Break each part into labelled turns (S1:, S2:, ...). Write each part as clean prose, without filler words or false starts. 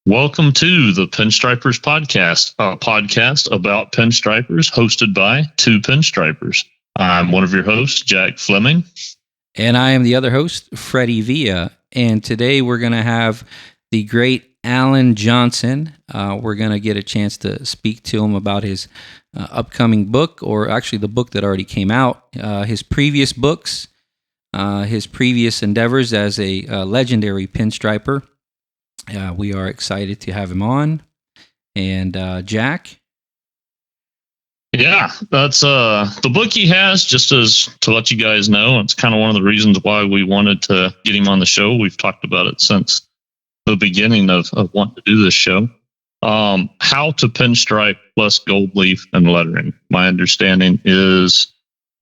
S1: Welcome to the Pinstripers podcast, a podcast about pinstripers hosted by two pinstripers. I'm one of your hosts, Jack Fleming.
S2: And I am the other host, Freddie Villa. And today we're going to have the great Alan Johnson. We're going to get a chance to speak to him about his upcoming book, or actually the book that already came out, his previous books, his previous endeavors as a legendary pinstriper. We are excited to have him on. And Jack?
S1: Yeah, that's the book he has, just as to let you guys know. It's kind of one of the reasons why we wanted to get him on the show. We've talked about it since the beginning of wanting to do this show. How to pinstripe plus gold leaf and lettering. My understanding is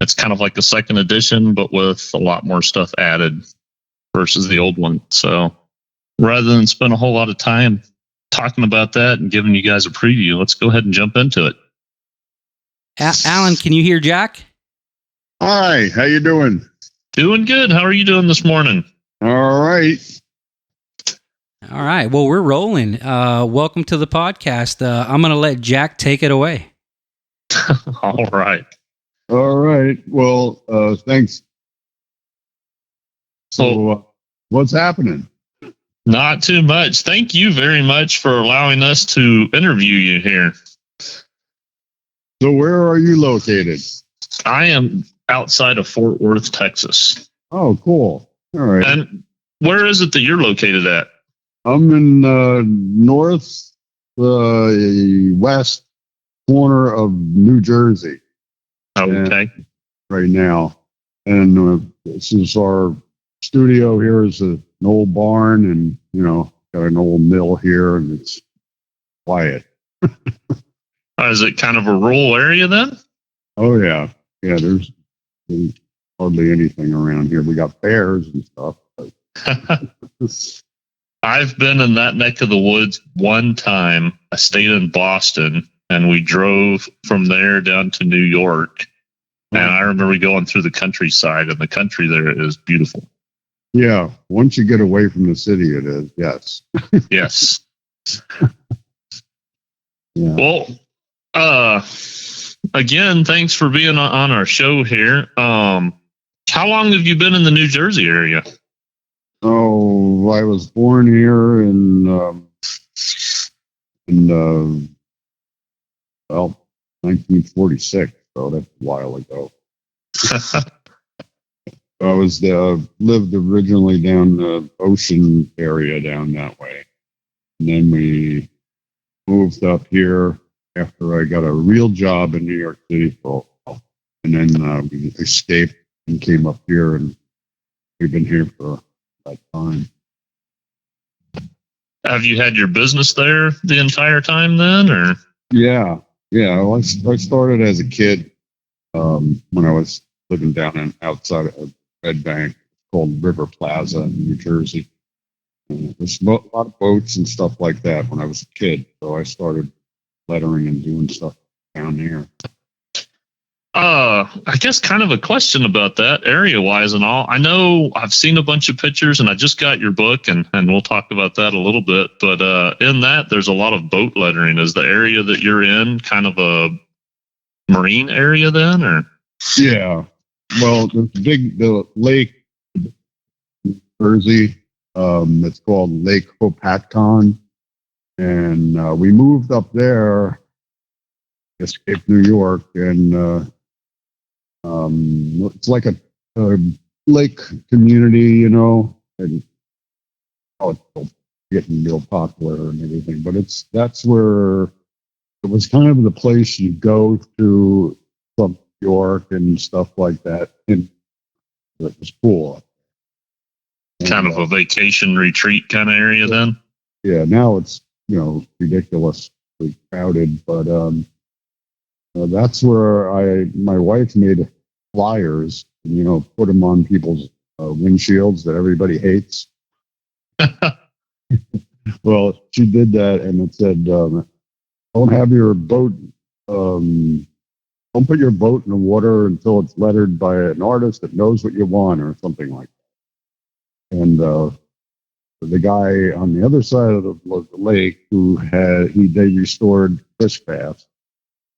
S1: it's kind of like a second edition, but with a lot more stuff added versus the old one. So rather than spend a whole lot of time talking about that and giving you guys a preview, let's go ahead and jump into it.
S2: Alan, can you hear Jack?
S3: Hi, how you doing?
S1: Doing good. How are you doing this morning?
S3: All right.
S2: All right. Well, we're rolling. Welcome to the podcast. I'm going to let Jack take it away.
S1: All right.
S3: All right. Well, thanks. So, what's happening?
S1: Not too much. Thank you very much for allowing us to interview you here.
S3: So, where are you located?
S1: I am outside of Fort Worth, Texas.
S3: Oh, cool. All right.
S1: And where is it that you're located at?
S3: I'm in north west corner of New Jersey.
S1: Okay.
S3: Right now. And this is our studio. Here is an old barn, and, got an old mill here, and it's quiet.
S1: Is it kind of a rural area then?
S3: Oh, yeah. Yeah, there's hardly anything around here. We got bears and stuff.
S1: I've been in that neck of the woods one time. I stayed in Boston, and we drove from there down to New York. And I remember going through the countryside, and the country there is beautiful.
S3: Yeah, once you get away from the city, it is, yes.
S1: Yes.
S3: Yeah.
S1: Well, again, thanks for being on our show here. How long have you been in the New Jersey area?
S3: Oh, I was born here in 1946, so that's a while ago. I was lived originally down the ocean area down that way, and then we moved up here after I got a real job in New York City for a while, and then we escaped and came up here, and we've been here for that time.
S1: Have you had your business there the entire time then, or?
S3: Yeah. Well, I started as a kid when I was living down outside of Red Bank, called River Plaza in New Jersey. And there's a lot of boats and stuff like that when I was a kid, so I started lettering and doing stuff down there.
S1: I guess kind of a question about that area-wise and all. I know I've seen a bunch of pictures, and I just got your book, and we'll talk about that a little bit. But in that, there's a lot of boat lettering. Is the area that you're in kind of a marine area then, or?
S3: Yeah. Well, the lake, New Jersey, it's called Lake Hopatcong, and we moved up there, escaped New York, and it's like a lake community, and it's getting real popular and everything. But that's where it was kind of the place you go to from New York and stuff like that, and it was cool.
S1: Kind of a vacation retreat kind of area then?
S3: Yeah, now it's ridiculously crowded, but that's where my wife made flyers, and, put them on people's windshields that everybody hates. Well, she did that, and it said, "Don't have your boat. Don't put your boat in the water until it's lettered by an artist that knows what you want," or something like that. And the guy on the other side of the lake they restored fish baths,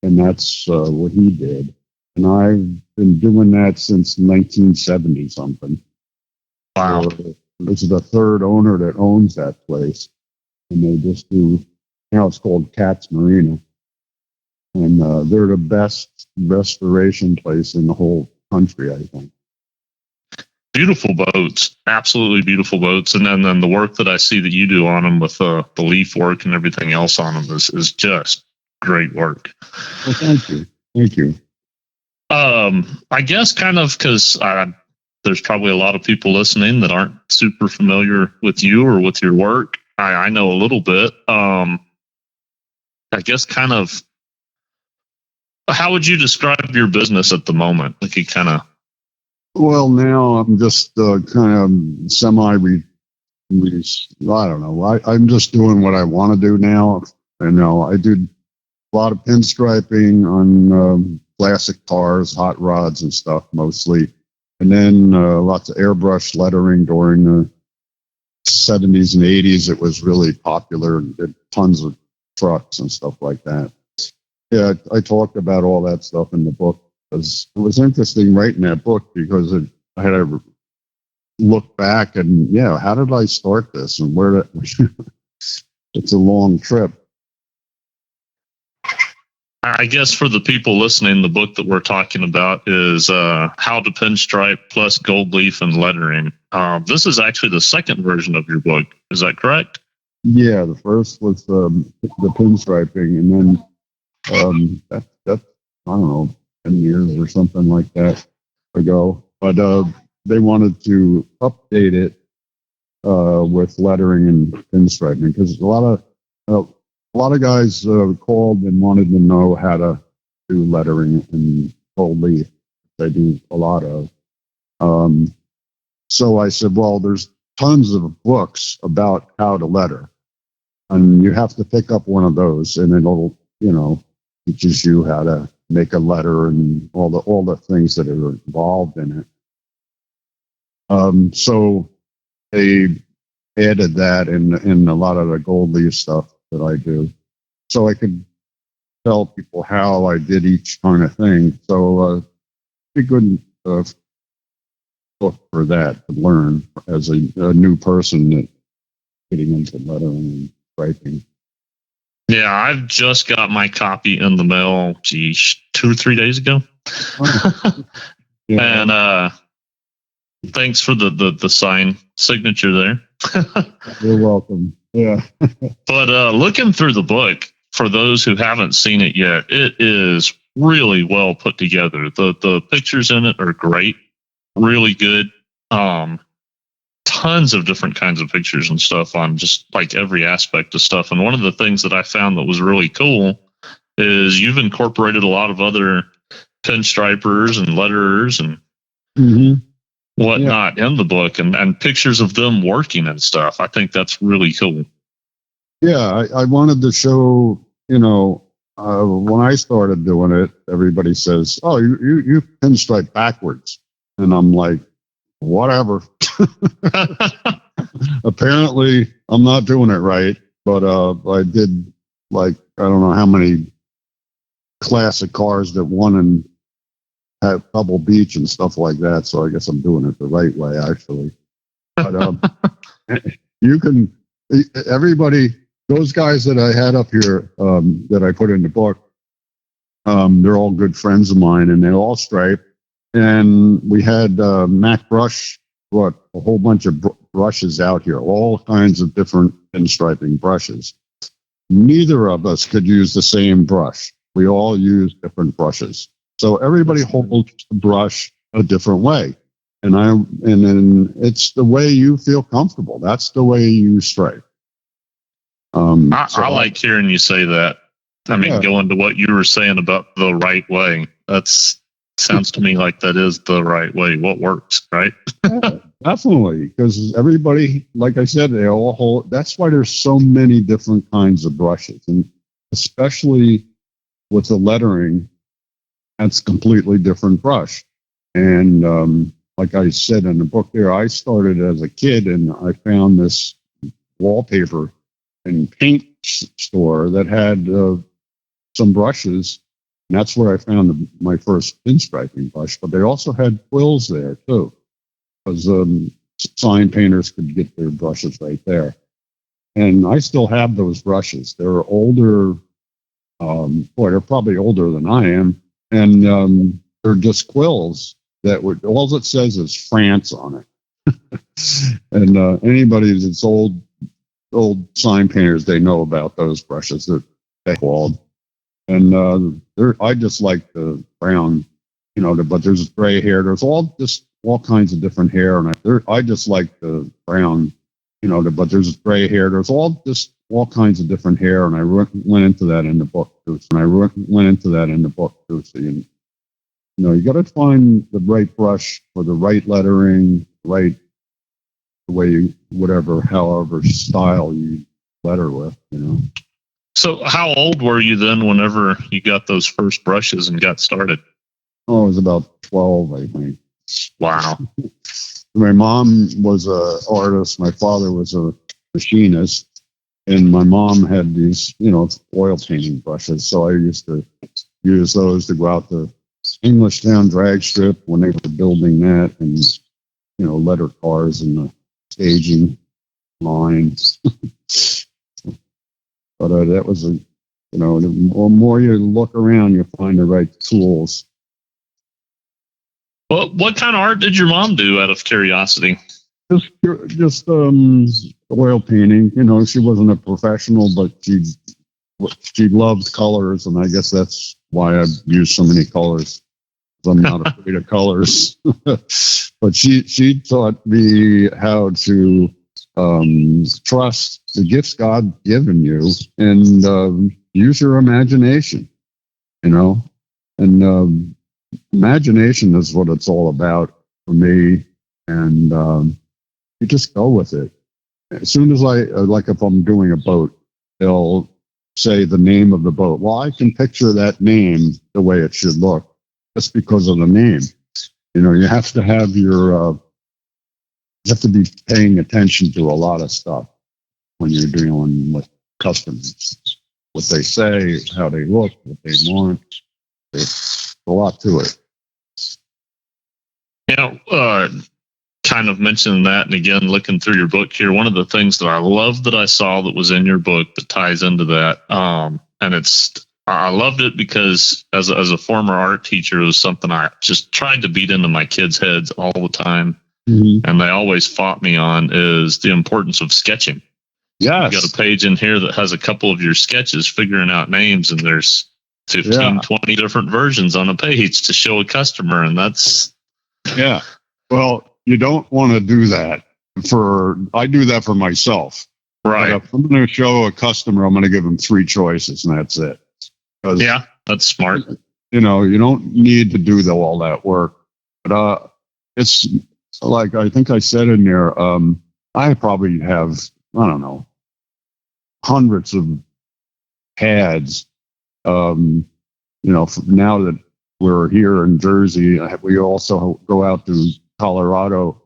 S3: and that's what he did. And I've been doing that since 1970 something.
S1: Wow.
S3: So this is the third owner that owns that place, and they just do. Now it's called Cat's Marina, and they're the best restoration place in the whole country, I think.
S1: Beautiful boats, absolutely beautiful boats, and then the work that I see that you do on them with the leaf work and everything else on them is just great work.
S3: Well, thank you.
S1: I guess kind of because there's probably a lot of people listening that aren't super familiar with you or with your work. I know a little bit. I guess kind of, how would you describe your business at the moment? Like you kind of.
S3: Well, now I'm just kind of I don't know. I'm just doing what I want to do now. I do a lot of pinstriping on classic cars, hot rods and stuff mostly. And then lots of airbrush lettering during the 70s and 80s. It was really popular and did tons of trucks and stuff like that. Yeah, I talked about all that stuff in the book. It was interesting writing that book because I had to look back and, how did I start this and where it's a long trip.
S1: I guess for the people listening, the book that we're talking about is How to Pinstripe plus Gold Leaf and Lettering. This is actually the second version of your book. Is that correct?
S3: Yeah, the first was the pinstriping, and then that's I don't know, 10 years or something like that ago. But they wanted to update it with lettering and pinstriping because a lot of guys called and wanted to know how to do lettering and gold leaf. They do a lot of. So I said, well, there's tons of books about how to letter, and you have to pick up one of those, and it'll, teaches you how to make a letter and all the things that are involved in it. So they added that in a lot of the gold leaf stuff that I do, so I could tell people how I did each kind of thing. So be good book for that to learn as a new person that getting into lettering and writing.
S1: Yeah, I've just got my copy in the mail, 2 or 3 days ago.
S3: Yeah.
S1: And thanks for the sign signature there.
S3: You're welcome. Yeah.
S1: But looking through the book, for those who haven't seen it yet, it is really well put together. The pictures in it are great, really good. Tons of different kinds of pictures and stuff on just like every aspect of stuff. And one of the things that I found that was really cool is you've incorporated a lot of other pinstripers and letterers and whatnot in the book and pictures of them working and stuff. I think that's really cool.
S3: Yeah, I wanted to show, when I started doing it, everybody says, oh, you pinstripe backwards. And I'm like, whatever. Apparently, I'm not doing it right, but I did I don't know how many classic cars that won and had Pebble Beach and stuff like that. So I guess I'm doing it the right way, actually. But you can, everybody, those guys that I had up here that I put in the book, they're all good friends of mine, and they all stripe. And we had Mac Brush brought a whole bunch of brushes out here, all kinds of different pinstriping brushes. Neither of us could use the same brush. We all use different brushes. So everybody holds the brush a different way. And then it's the way you feel comfortable. That's the way you stripe.
S1: I like hearing you say that. I mean, going to what you were saying about the right way. Sounds to me like that is the right way. What works, right?
S3: Yeah, definitely, because everybody, like I said, they all hold. That's why there's so many different kinds of brushes, and especially with the lettering, that's completely different brush. And like I said in the book there, I started as a kid, and I found this wallpaper and paint store that had some brushes. And that's where I found my first pinstriping brush. But they also had quills there too, because sign painters could get their brushes right there. And I still have those brushes. They're older. They're probably older than I am. And they're just quills that would, all it says is France on it. And anybody that's old sign painters, they know about those brushes that they called. And I just like the brown, but there's gray hair. There's all kinds of different hair. And I just like the brown, but there's gray hair. There's all kinds of different hair. And I went into that in the book too. So you got to find the right brush for the right lettering, the way however style you letter with,
S1: So how old were you then whenever you got those first brushes and got started?
S3: Oh, I was about 12, I think.
S1: Wow.
S3: My mom was an artist. My father was a machinist. And my mom had these, oil painting brushes. So I used to use those to go out to Englishtown drag strip when they were building that, and, letter cars and the staging line. But that was the more you look around, you find the right tools.
S1: Well, what kind of art did your mom do, out of curiosity?
S3: Just oil painting. She wasn't a professional, but she loved colors, and I guess that's why I've used so many colors. I'm not afraid of colors. But she taught me how to trust the gifts God given you and use your imagination. And imagination is what it's all about for me. And you just go with it. As soon as if I'm doing a boat, they'll say the name of the boat. Well, I can picture that name the way it should look just because of the name. You have to have you have to be paying attention to a lot of stuff when you're dealing with customers. What they say, how they look, what they want. There's a lot to it.
S1: Kind of mentioning that, and again, looking through your book here, one of the things that I love that I saw that was in your book that ties into that, and I loved it because as a former art teacher, it was something I just tried to beat into my kids' heads all the time, and they always fought me on, is the importance of sketching.
S3: Yes.
S1: You got a page in here that has a couple of your sketches figuring out names, and there's 15, 20 different versions on a page to show a customer, and that's...
S3: Yeah. Well, you don't want to do that. I do that for myself.
S1: Right.
S3: But if I'm going to show a customer, I'm going to give them 3 choices, and that's it.
S1: Yeah, that's smart.
S3: You don't need to do all that work. But it's like, I think I said in there, I probably have, I don't know, hundreds of pads. Now that we're here in Jersey, we also go out to Colorado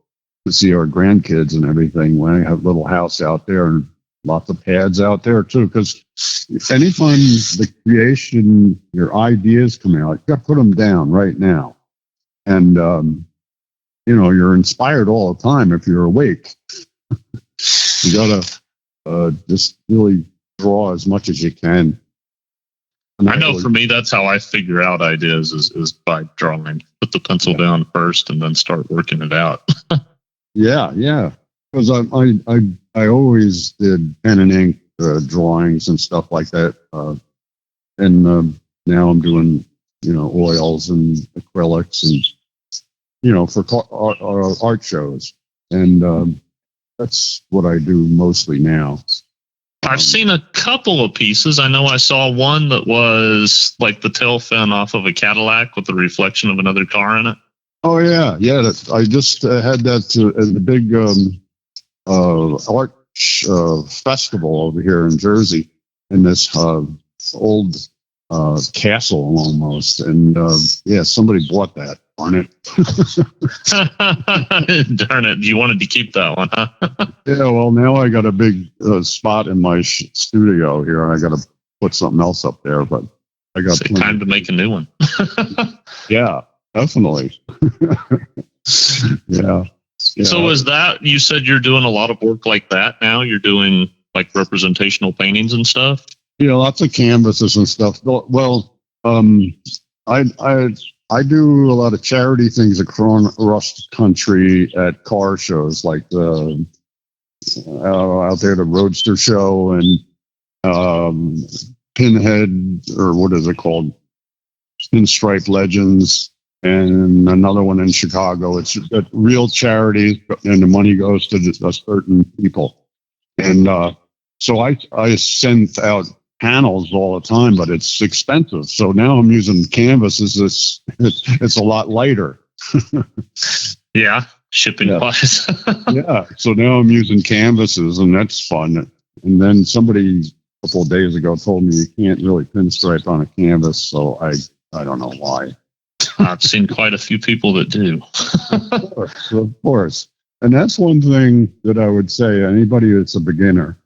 S3: to see our grandkids and everything. When I have a little house out there and lots of pads out there too, because anytime the creation, your ideas come out, you got to put them down right now. And, you're inspired all the time if you're awake. You got to just really draw as much as you can. And
S1: I know for me, that's how I figure out ideas is by drawing. Put the pencil down first and then start working it out.
S3: Yeah. Because I always did pen and ink drawings and stuff like that. And now I'm doing, oils and acrylics and, for art shows. And that's what I do mostly now.
S1: I've seen a couple of pieces. I know I saw one that was like the tail fin off of a Cadillac with the reflection of another car in it.
S3: Oh, yeah. I just had that at the big art festival over here in Jersey, in this old castle almost. And somebody bought that. Darn it.
S1: Darn it. You wanted to keep that one, huh?
S3: Yeah, well, now I got a big spot in my studio here, and I got to put something else up there, but I got
S1: time to make a new one.
S3: Yeah, definitely. Yeah.
S1: So is that, you said you're doing a lot of work like that now? You're doing like representational paintings and stuff?
S3: Yeah, lots of canvases and stuff. Well, I do a lot of charity things across the country at car shows, like the out there, the Roadster Show and Pinhead, or what is it called? Pinstripe Legends, and another one in Chicago. It's a real charity, and the money goes to certain people. And so I send out panels all the time, but it's expensive. So now I'm using canvases. It's a lot lighter.
S1: Yeah, shipping wise.
S3: Yeah. So now I'm using canvases, and that's fun. And then somebody a couple of days ago told me you can't really pinstripe on a canvas. So I don't know why.
S1: I've seen quite a few people that do.
S3: Of course. And that's one thing that I would say, anybody that's a beginner,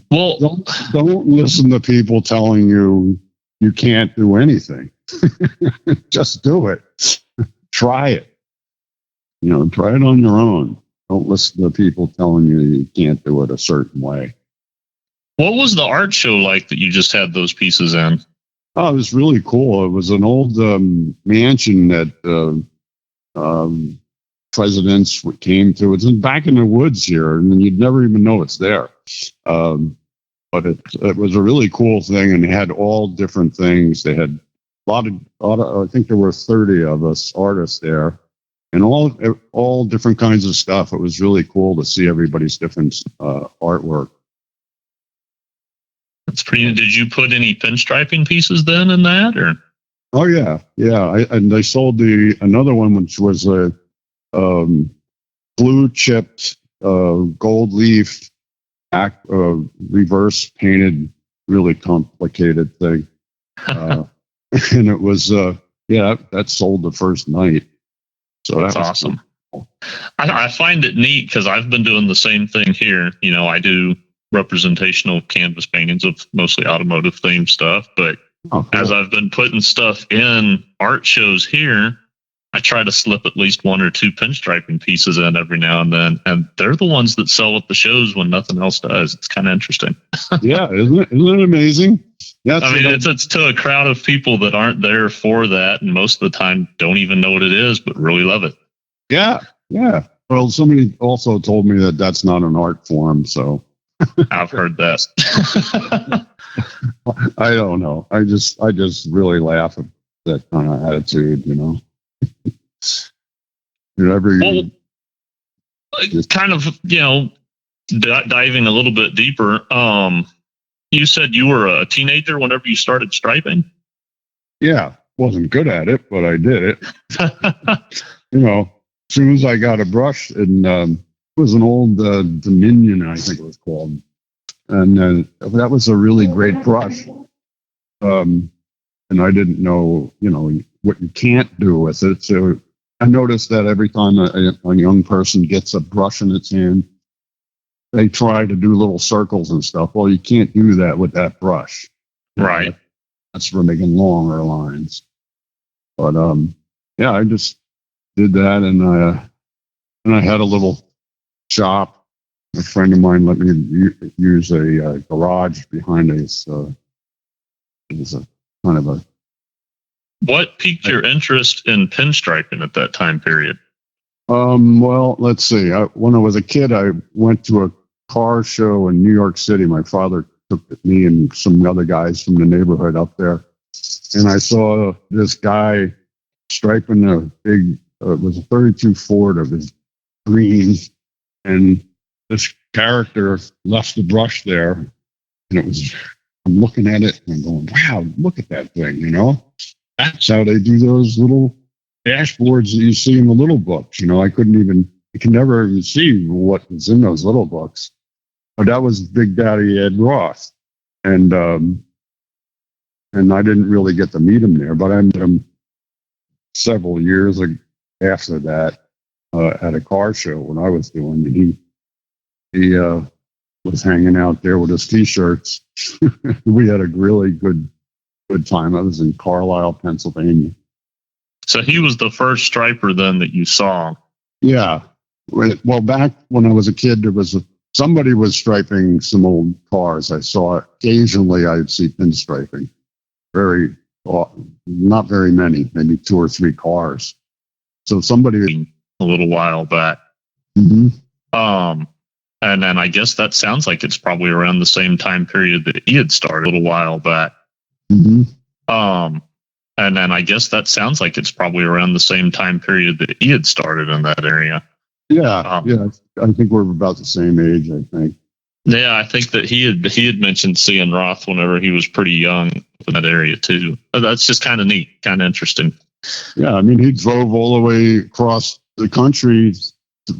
S1: well,
S3: don't listen to people telling you you can't do anything. Just do it. Try it. Try it on your own. Don't listen to people telling you you can't do it a certain way.
S1: What was the art show like that you just had those pieces in?
S3: Oh, it was really cool. It was an old mansion that presidents came to. It's back in the woods here, and you'd never even know it's there. But it was a really cool thing, and they had all different things. They had a lot of I think there were 30 of us artists there, and all different kinds of stuff. It was really cool to see everybody's different artwork.
S1: That's pretty. Did you put any pinstriping pieces then in that, or?
S3: Oh yeah. And they sold another one, which was a blue chipped gold leaf reverse painted, really complicated thing. And it was that sold the first night. So
S1: that's awesome. Cool. I find it neat because I've been doing the same thing here. I do representational canvas paintings of mostly automotive themed stuff, but cool. As I've been putting stuff in art shows here, I try to slip at least one or two pinstriping pieces in every now and then, and they're the ones that sell at the shows when nothing else does. It's kind of interesting.
S3: Yeah, isn't it amazing? Yeah,
S1: I mean, it's to a crowd of people that aren't there for that, and most of the time don't even know what it is, but really love it.
S3: Yeah. Well, somebody also told me that that's not an art form, so
S1: I've heard that.
S3: I don't know. I just really laugh at that kind of attitude,
S1: kind of, diving a little bit deeper. You said you were a teenager whenever you started striping?
S3: Yeah, wasn't good at it, but I did it. As soon as I got a brush, and it was an old Dominion, I think it was called, and that was a really great brush. And I didn't know, what you can't do with it. So I noticed that every time a young person gets a brush in its hand, they try to do little circles and stuff. Well, you can't do that with that brush.
S1: Right.
S3: That's for making longer lines. But I just did that, and I had a little shop. A friend of mine let me use a garage behind his. It was a kind of a.
S1: What piqued your interest in pinstriping at that time period?
S3: Well, let's see. When I was a kid, I went to a car show in New York City. My father took me and some other guys from the neighborhood up there, and I saw this guy striping a big. It was a 32 Ford of his green, and this character left the brush there, and it was. I'm looking at it and I'm going, wow, look at that thing, That's how they do those little dashboards that you see in the little books. I could never even see what was in those little books. But that was Big Daddy Ed Roth. And I didn't really get to meet him there, but I met him several years after that at a car show when I was doing it. He was hanging out there with his T-shirts. We had a really good time. I was in Carlisle, Pennsylvania.
S1: So he was the first striper then that you saw.
S3: Yeah. Well, back when I was a kid, somebody was striping some old cars. I saw it. Occasionally I'd see pinstriping. Not very many, maybe 2 or 3 cars. So somebody
S1: a little while back.
S3: Mm-hmm.
S1: And then I guess that sounds like it's probably around the same time period that he had started a little while back.
S3: Mm-hmm.
S1: And then I guess that sounds like it's probably around the same time period that he had started in that area.
S3: Yeah, yeah. I think we're about the same age, I think.
S1: Yeah, I think that he had mentioned seeing Roth whenever he was pretty young in that area too. That's just kind of neat, kind of interesting.
S3: Yeah, I mean, he drove all the way across the country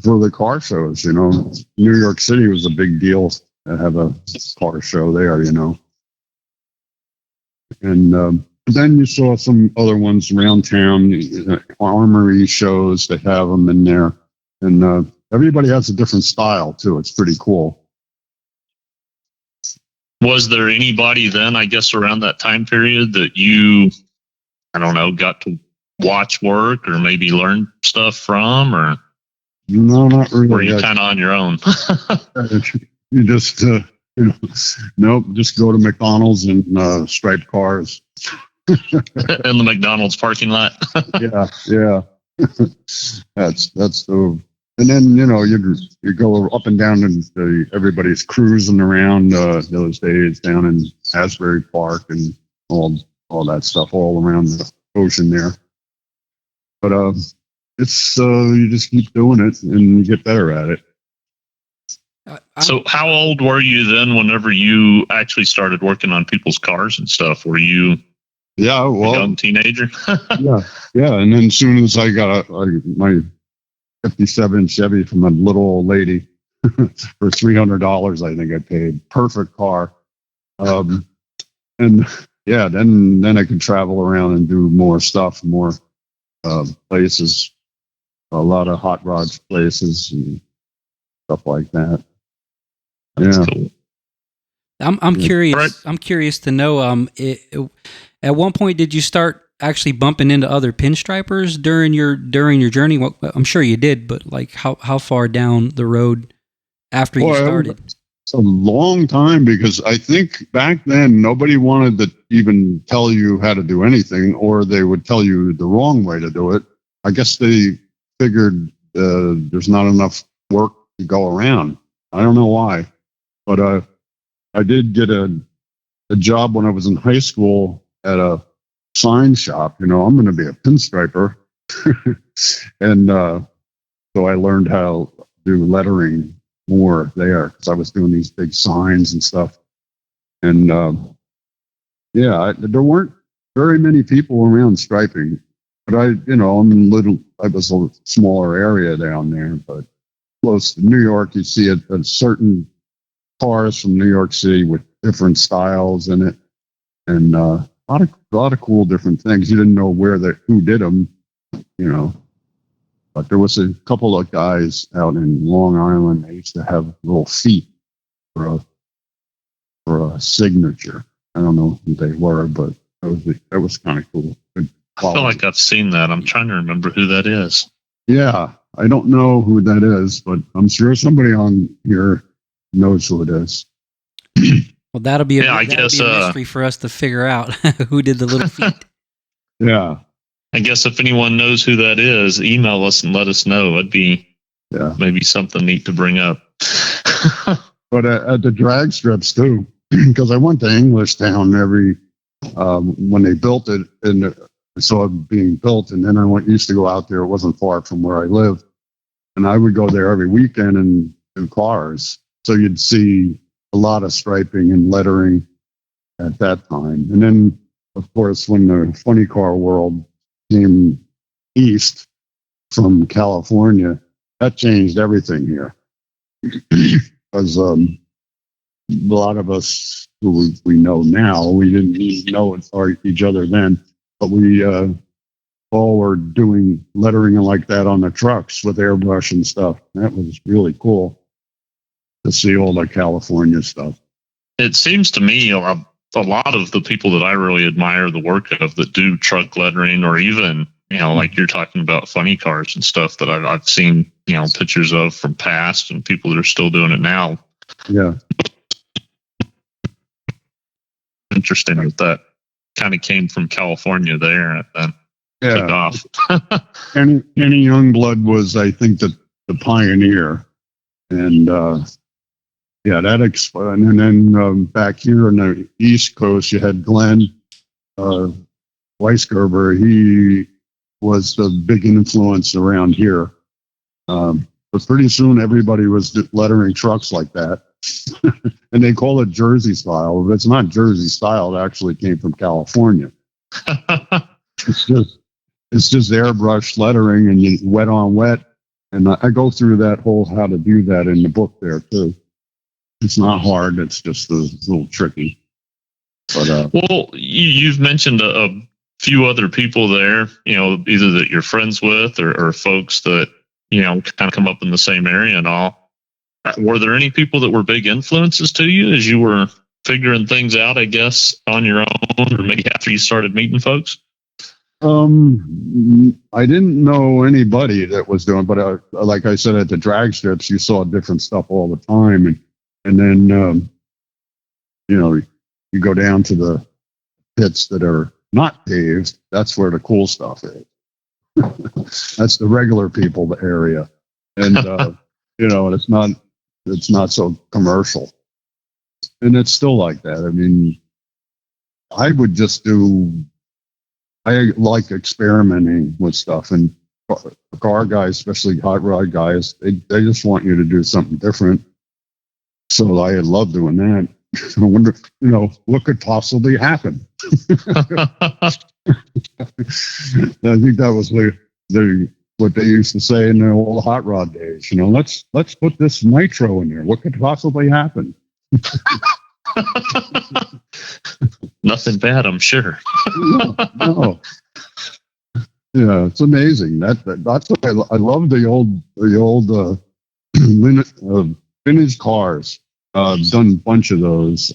S3: for the car shows. You know, New York City was a big deal to have a car show there. You know, and then you saw some other ones around town, armory shows. They have them in there, and everybody has a different style too. It's pretty cool.
S1: Was there anybody then, I guess, around that time period that you, I don't know, got to watch work or maybe learn stuff from, or
S3: no, not really?
S1: Were you kind of on your own?
S3: You just, nope, just go to McDonald's and stripe cars.
S1: In the McDonald's parking lot.
S3: yeah. That's the. And then you go up and down and everybody's cruising around those days down in Asbury Park and all that stuff all around the ocean there. But it's you just keep doing it and you get better at it.
S1: So how old were you then whenever you actually started working on people's cars and stuff? Were you a young teenager?
S3: yeah. And then as soon as I got my 57 Chevy from a little old lady for $300, I think I paid. Perfect car. And yeah, then I could travel around and do more stuff, more places, a lot of hot rods places and stuff like that.
S1: That's cool.
S2: I'm curious.
S1: Right.
S2: I'm curious to know. At one point, did you start actually bumping into other pinstripers during your journey? Well, I'm sure you did, but like how far down the road after you started?
S3: It's a long time, because I think back then nobody wanted to even tell you how to do anything, or they would tell you the wrong way to do it. I guess they figured there's not enough work to go around. I don't know why, but I did get a job when I was in high school at a sign shop. I'm going to be a pinstriper. And so I learned how to do lettering more there, because I was doing these big signs and stuff. And there weren't very many people around striping, but I was a smaller area down there, but close to New York, you see a certain cars from New York City with different styles in it, and a lot of cool different things. You didn't know who did them, but there was a couple of guys out in Long Island. They used to have little feet for a signature. I don't know who they were, but that was kind of cool.
S1: I feel like I've seen that. I'm trying to remember who that is.
S3: Yeah, I don't know who that is, but I'm sure somebody on here knows who it is.
S2: Well, that'll be a mystery for us to figure out who did the little feet.
S3: Yeah.
S1: I guess if anyone knows who that is, email us and let us know. It'd be maybe something neat to bring up.
S3: But at the drag strips too, because I went to Englishtown when they built it, and I saw it being built, and then used to go out there. It wasn't far from where I lived, and I would go there every weekend and do cars. So you'd see a lot of striping and lettering at that time. And then, of course, when the funny car world came east from California, that changed everything here. Because a lot of us who we know now, we didn't know each other then, but we all were doing lettering like that on the trucks with airbrush and stuff. That was really cool to see all the California stuff.
S1: It seems to me a lot of the people that I really admire the work of that do truck lettering, or even, like you're talking about funny cars and stuff that I've seen, pictures of from past, and people that are still doing it now.
S3: Yeah.
S1: Interesting that kind of came from California there and then took off.
S3: Any young blood was, I think, the pioneer. And that explained. And then back here on the East Coast, you had Glenn Weisgerber. He was the big influence around here. But pretty soon, everybody was lettering trucks like that. And they call it Jersey style. But it's not Jersey style. It actually came from California. It's just airbrush lettering, and you wet on wet. And I go through that whole how to do that in the book there too. It's not hard. It's just a little tricky. But
S1: well, you've mentioned a few other people there, either that you're friends with or folks that, kind of come up in the same area and all. Were there any people that were big influences to you as you were figuring things out, I guess, on your own, or maybe after you started meeting folks?
S3: I didn't know anybody that was doing, but like I said, at the drag strips, you saw different stuff all the time. And then, you go down to the pits that are not paved. That's where the cool stuff is. That's the regular people area. And, it's not so commercial. And it's still like that. I mean, I would just I like experimenting with stuff, and car guys, especially hot rod guys, they just want you to do something different. So I love doing that. I wonder, what could possibly happen. I think that was what they used to say in the old hot rod days. Let's put this nitro in there. What could possibly happen?
S1: Nothing bad, I'm sure.
S3: No. Yeah, it's amazing. That's what I love. The old vintage cars. I've done a bunch of those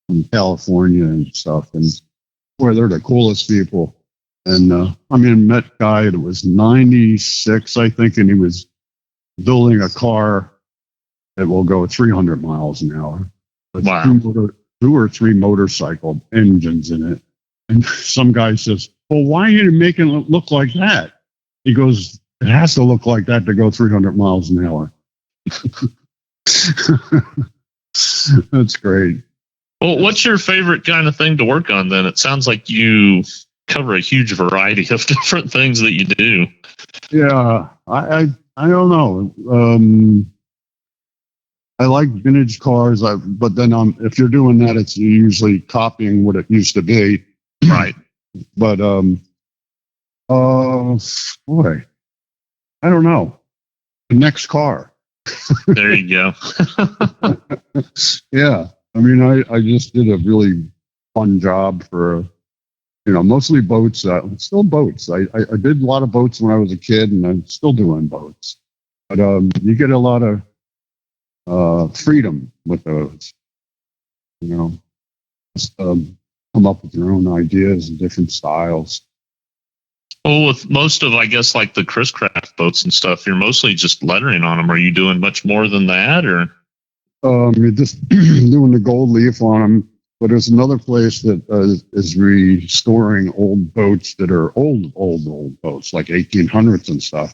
S3: in California and stuff, and boy, they're the coolest people. And met a guy that was 96, I think, and he was building a car that will go 300 miles an hour.
S1: Wow.
S3: Two or three motorcycle engines in it. And some guy says, well, why are you making it look like that? He goes, it has to look like that to go 300 miles an hour. That's great.
S1: Well, what's your favorite kind of thing to work on then? It sounds like you cover a huge variety of different things that you do.
S3: Yeah, I don't know. I like vintage cars, but then if you're doing that, it's usually copying what it used to be.
S1: Right.
S3: But boy, I don't know. The next car.
S1: There you go.
S3: Yeah, I mean, I just did a really fun job for, mostly boats. Still boats. I did a lot of boats when I was a kid, and I'm still doing boats. But you get a lot of freedom with those. Just come up with your own ideas and different styles.
S1: Well, with most of, I guess, like the Chris Craft boats and stuff, you're mostly just lettering on them. Are you doing much more than that, or?
S3: You're just doing the gold leaf on them. But there's another place that is restoring old boats that are old boats, like 1800s and stuff.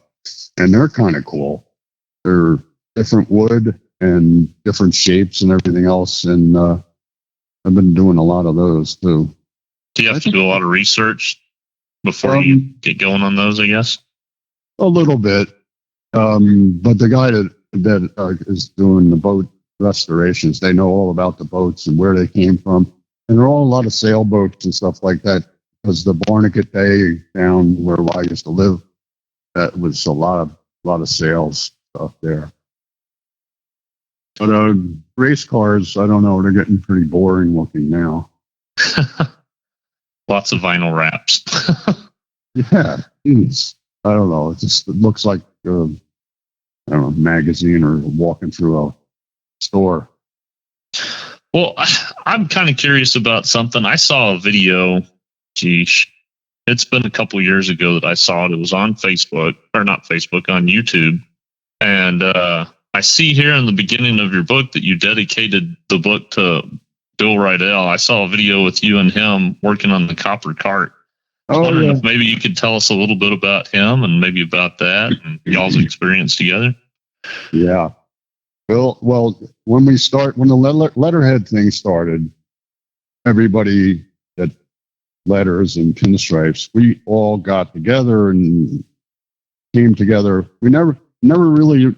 S3: And they're kind of cool. They're different wood and different shapes and everything else. And I've been doing a lot of those too.
S1: Do you have to do a lot of research before you get going on those, I guess?
S3: A little bit. But the guy that is doing the boat restorations, they know all about the boats and where they came from. And there are all a lot of sailboats and stuff like that, because the Barnegat Bay down where I used to live, that was a lot of sails stuff there. But race cars, I don't know, they're getting pretty boring looking now.
S1: Lots of vinyl wraps.
S3: Yeah, I don't know. It looks like I don't know, magazine or walking through a store.
S1: Well, I'm kind of curious about something. I saw a video. Geesh, it's been a couple years ago that I saw it. It was on Facebook, or not Facebook, on YouTube. And I see here in the beginning of your book that you dedicated the book to Bill Rydell. I saw a video with you and him working on the copper cart. I was wondering if maybe you could tell us a little bit about him and maybe about that and y'all's experience together.
S3: Yeah. Well, when the letterhead thing started, everybody that letters and pinstripes, we all got together and came together. We never really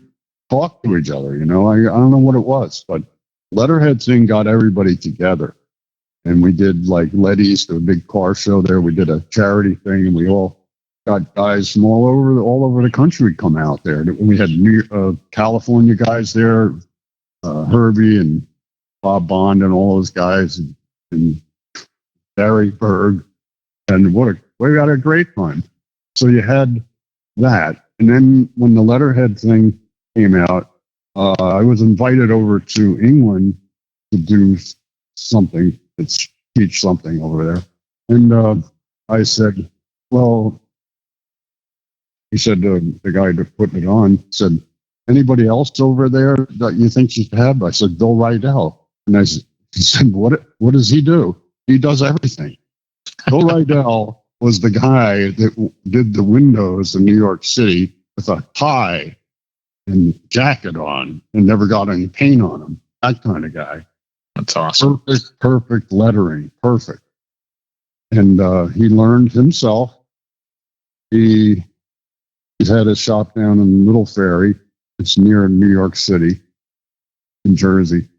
S3: talked to each other, you know. I don't know what it was, but letterhead thing got everybody together. And we did like Letty's, the big car show there. We did a charity thing, and we all got guys from all over the country come out there. We had California guys there, Herbie and Bob Bond and all those guys, and Barry Berg, and we got a great time. So you had that, and then when the letterhead thing came out, I was invited over to England to do something. Teach something over there. And I said, well, he said, the guy that put it on said, anybody else over there that you think you should have? I said, Bill Rydell. And he said, what does he do? He does everything. Bill Rydell was the guy that did the windows in New York City with a tie and jacket on and never got any paint on him. That kind of guy.
S1: That's awesome.
S3: Perfect lettering. Perfect. And he learned himself. He's had a shop down in Little Ferry. It's near New York City, in Jersey.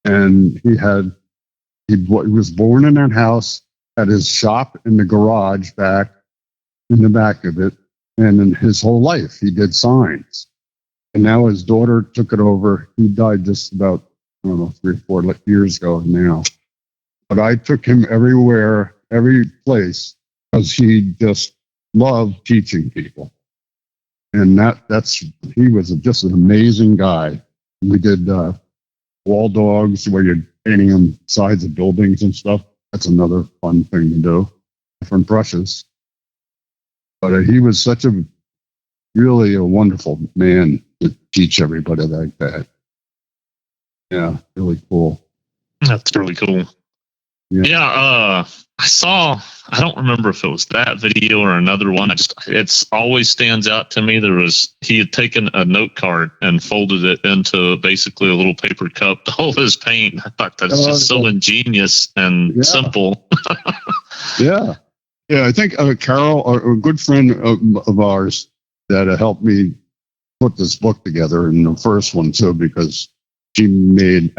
S3: And he was born in that house, had his shop in the garage in the back of it. And in his whole life, he did signs. And now his daughter took it over. He died just about, I don't know, 3 or 4 years ago now. But I took him everywhere, every place, because he just loved teaching people. And he was just an amazing guy. We did wall dogs where you're painting on sides of buildings and stuff. That's another fun thing to do. Different brushes. But he was really a wonderful man to teach everybody like that. Yeah, really cool.
S1: That's really cool. Yeah, I don't remember if it was that video or another one. It's always stands out to me. He had taken a note card and folded it into basically a little paper cup to hold his paint. I thought that's just so ingenious and simple.
S3: Yeah. I think Carol, a good friend of ours that helped me put this book together, and the first one too, because she made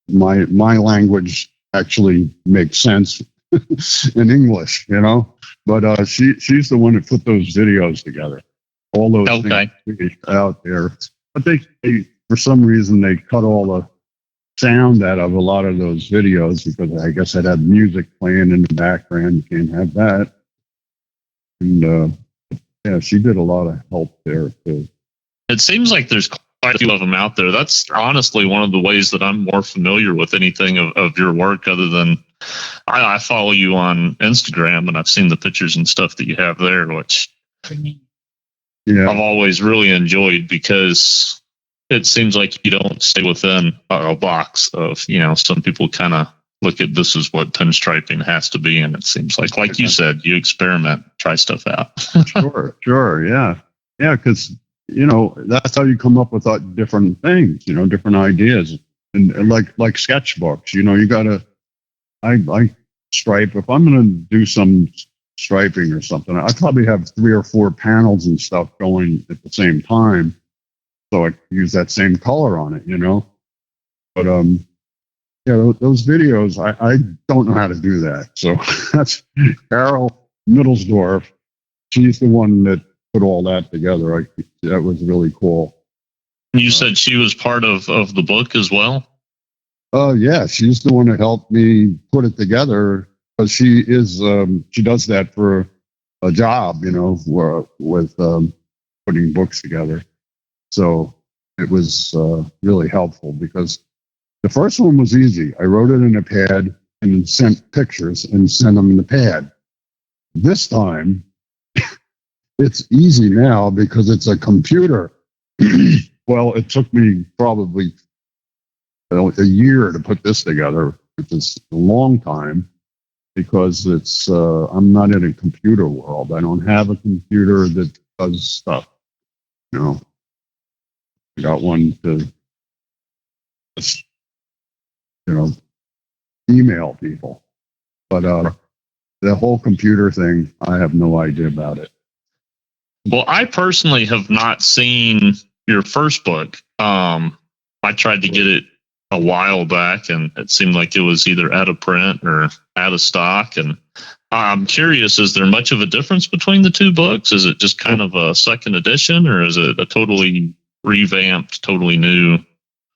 S3: my language actually make sense in English, you know. But she's the one that put those videos together, all those things out there. But they for some reason they cut all the sound out of a lot of those videos because I guess it had music playing in the background. You can't have that. And she did a lot of help there too.
S1: It seems like there's quite a few of them out there. That's honestly one of the ways that I'm more familiar with anything of your work, other than I follow you on Instagram and I've seen the pictures and stuff that you have there, which I've always really enjoyed, because it seems like you don't stay within a box of, some people kind of look at this is what pinstriping has to be. And it seems like you said, you experiment, try stuff out.
S3: Sure. Yeah. Yeah. Because, that's how you come up with different things, different ideas. And like sketchbooks, you got to, I stripe. If I'm going to do some striping or something, I probably have 3 or 4 panels and stuff going at the same time. So I use that same color on it, But those videos, I don't know how to do that. So that's Carol Middlesdorf. She's the one that put all that together. That was really cool.
S1: You said she was part of the book as well?
S3: Yeah, she's the one that helped me put it together, because she does that for a job, with putting books together. So it was really helpful because the first one was easy. I wrote it in a pad and sent pictures and sent them in the pad. This time, it's easy now because it's a computer. Well, it took me probably a year to put this together, which is a long time because it's I'm not in a computer world. I don't have a computer that does stuff. I got one to just, email people, but the whole computer thing, I have no idea about it.
S1: Well, I personally have not seen your first book. I tried to get it a while back, and it seemed like it was either out of print or out of stock. And I'm curious, is there much of a difference between the two books? Is it just kind of a second edition, or is it a totally revamped, totally new?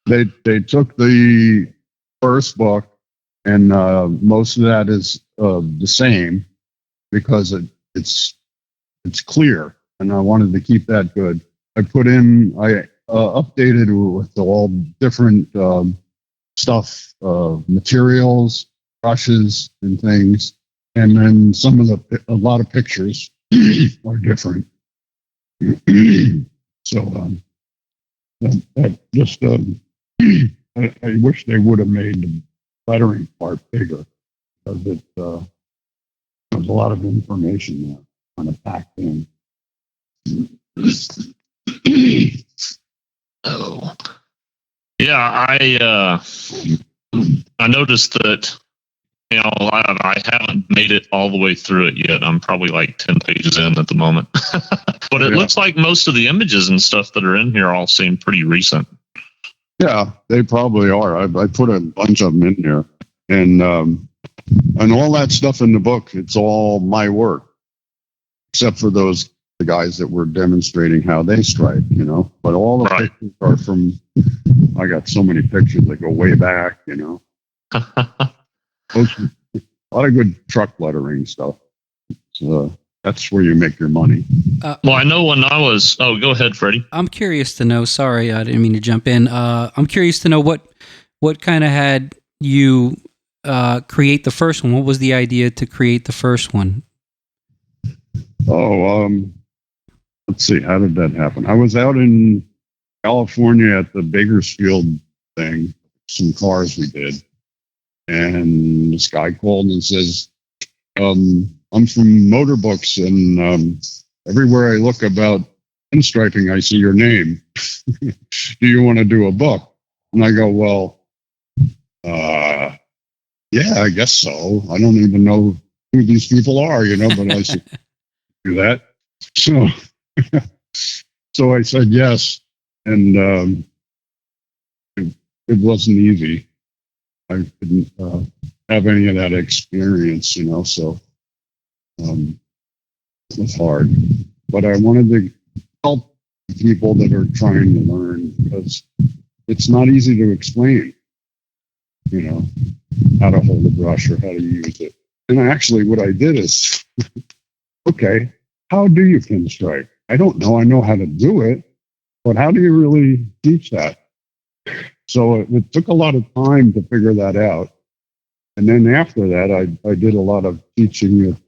S3: They took the first book, and most of that is the same because it's clear, and I wanted to keep that good. I updated with all different stuff, materials, brushes, and things, and then a lot of pictures are different. So that just I wish they would have made the lettering part bigger because there's a lot of information there kind of packed in.
S1: Oh, yeah. I noticed that I haven't made it all the way through it yet. I'm probably like 10 pages in at the moment, but it looks like most of the images and stuff that are in here all seem pretty recent.
S3: Yeah, they probably are. I put a bunch of them in there, and all that stuff in the book. It's all my work, except for the guys that were demonstrating how they stripe. But all the pictures are from. I got so many pictures that go way back. A lot of good truck lettering stuff. So that's where you make your money.
S1: Well, I know when I was. Oh, go ahead, Freddie.
S2: I'm curious to know. Sorry, I didn't mean to jump in. I'm curious to know what kind of had you create the first one. What was the idea to create the first one?
S3: Oh, let's see. How did that happen? I was out in California at the Bakersfield thing. Some cars we did, and this guy called and says, I'm from Motor Books, and everywhere I look about pinstriping, I see your name. Do you want to do a book? And I go, well, yeah, I guess so. I don't even know who these people are, but I said, do that. So I said yes, and it wasn't easy. I didn't have any of that experience, so it was hard. But I wanted to help people that are trying to learn because it's not easy to explain, how to hold a brush or how to use it. And actually what I did is, okay, how do you pinstripe? I don't know. I know how to do it, but how do you really teach that? So it took a lot of time to figure that out. And then after that, I did a lot of teaching at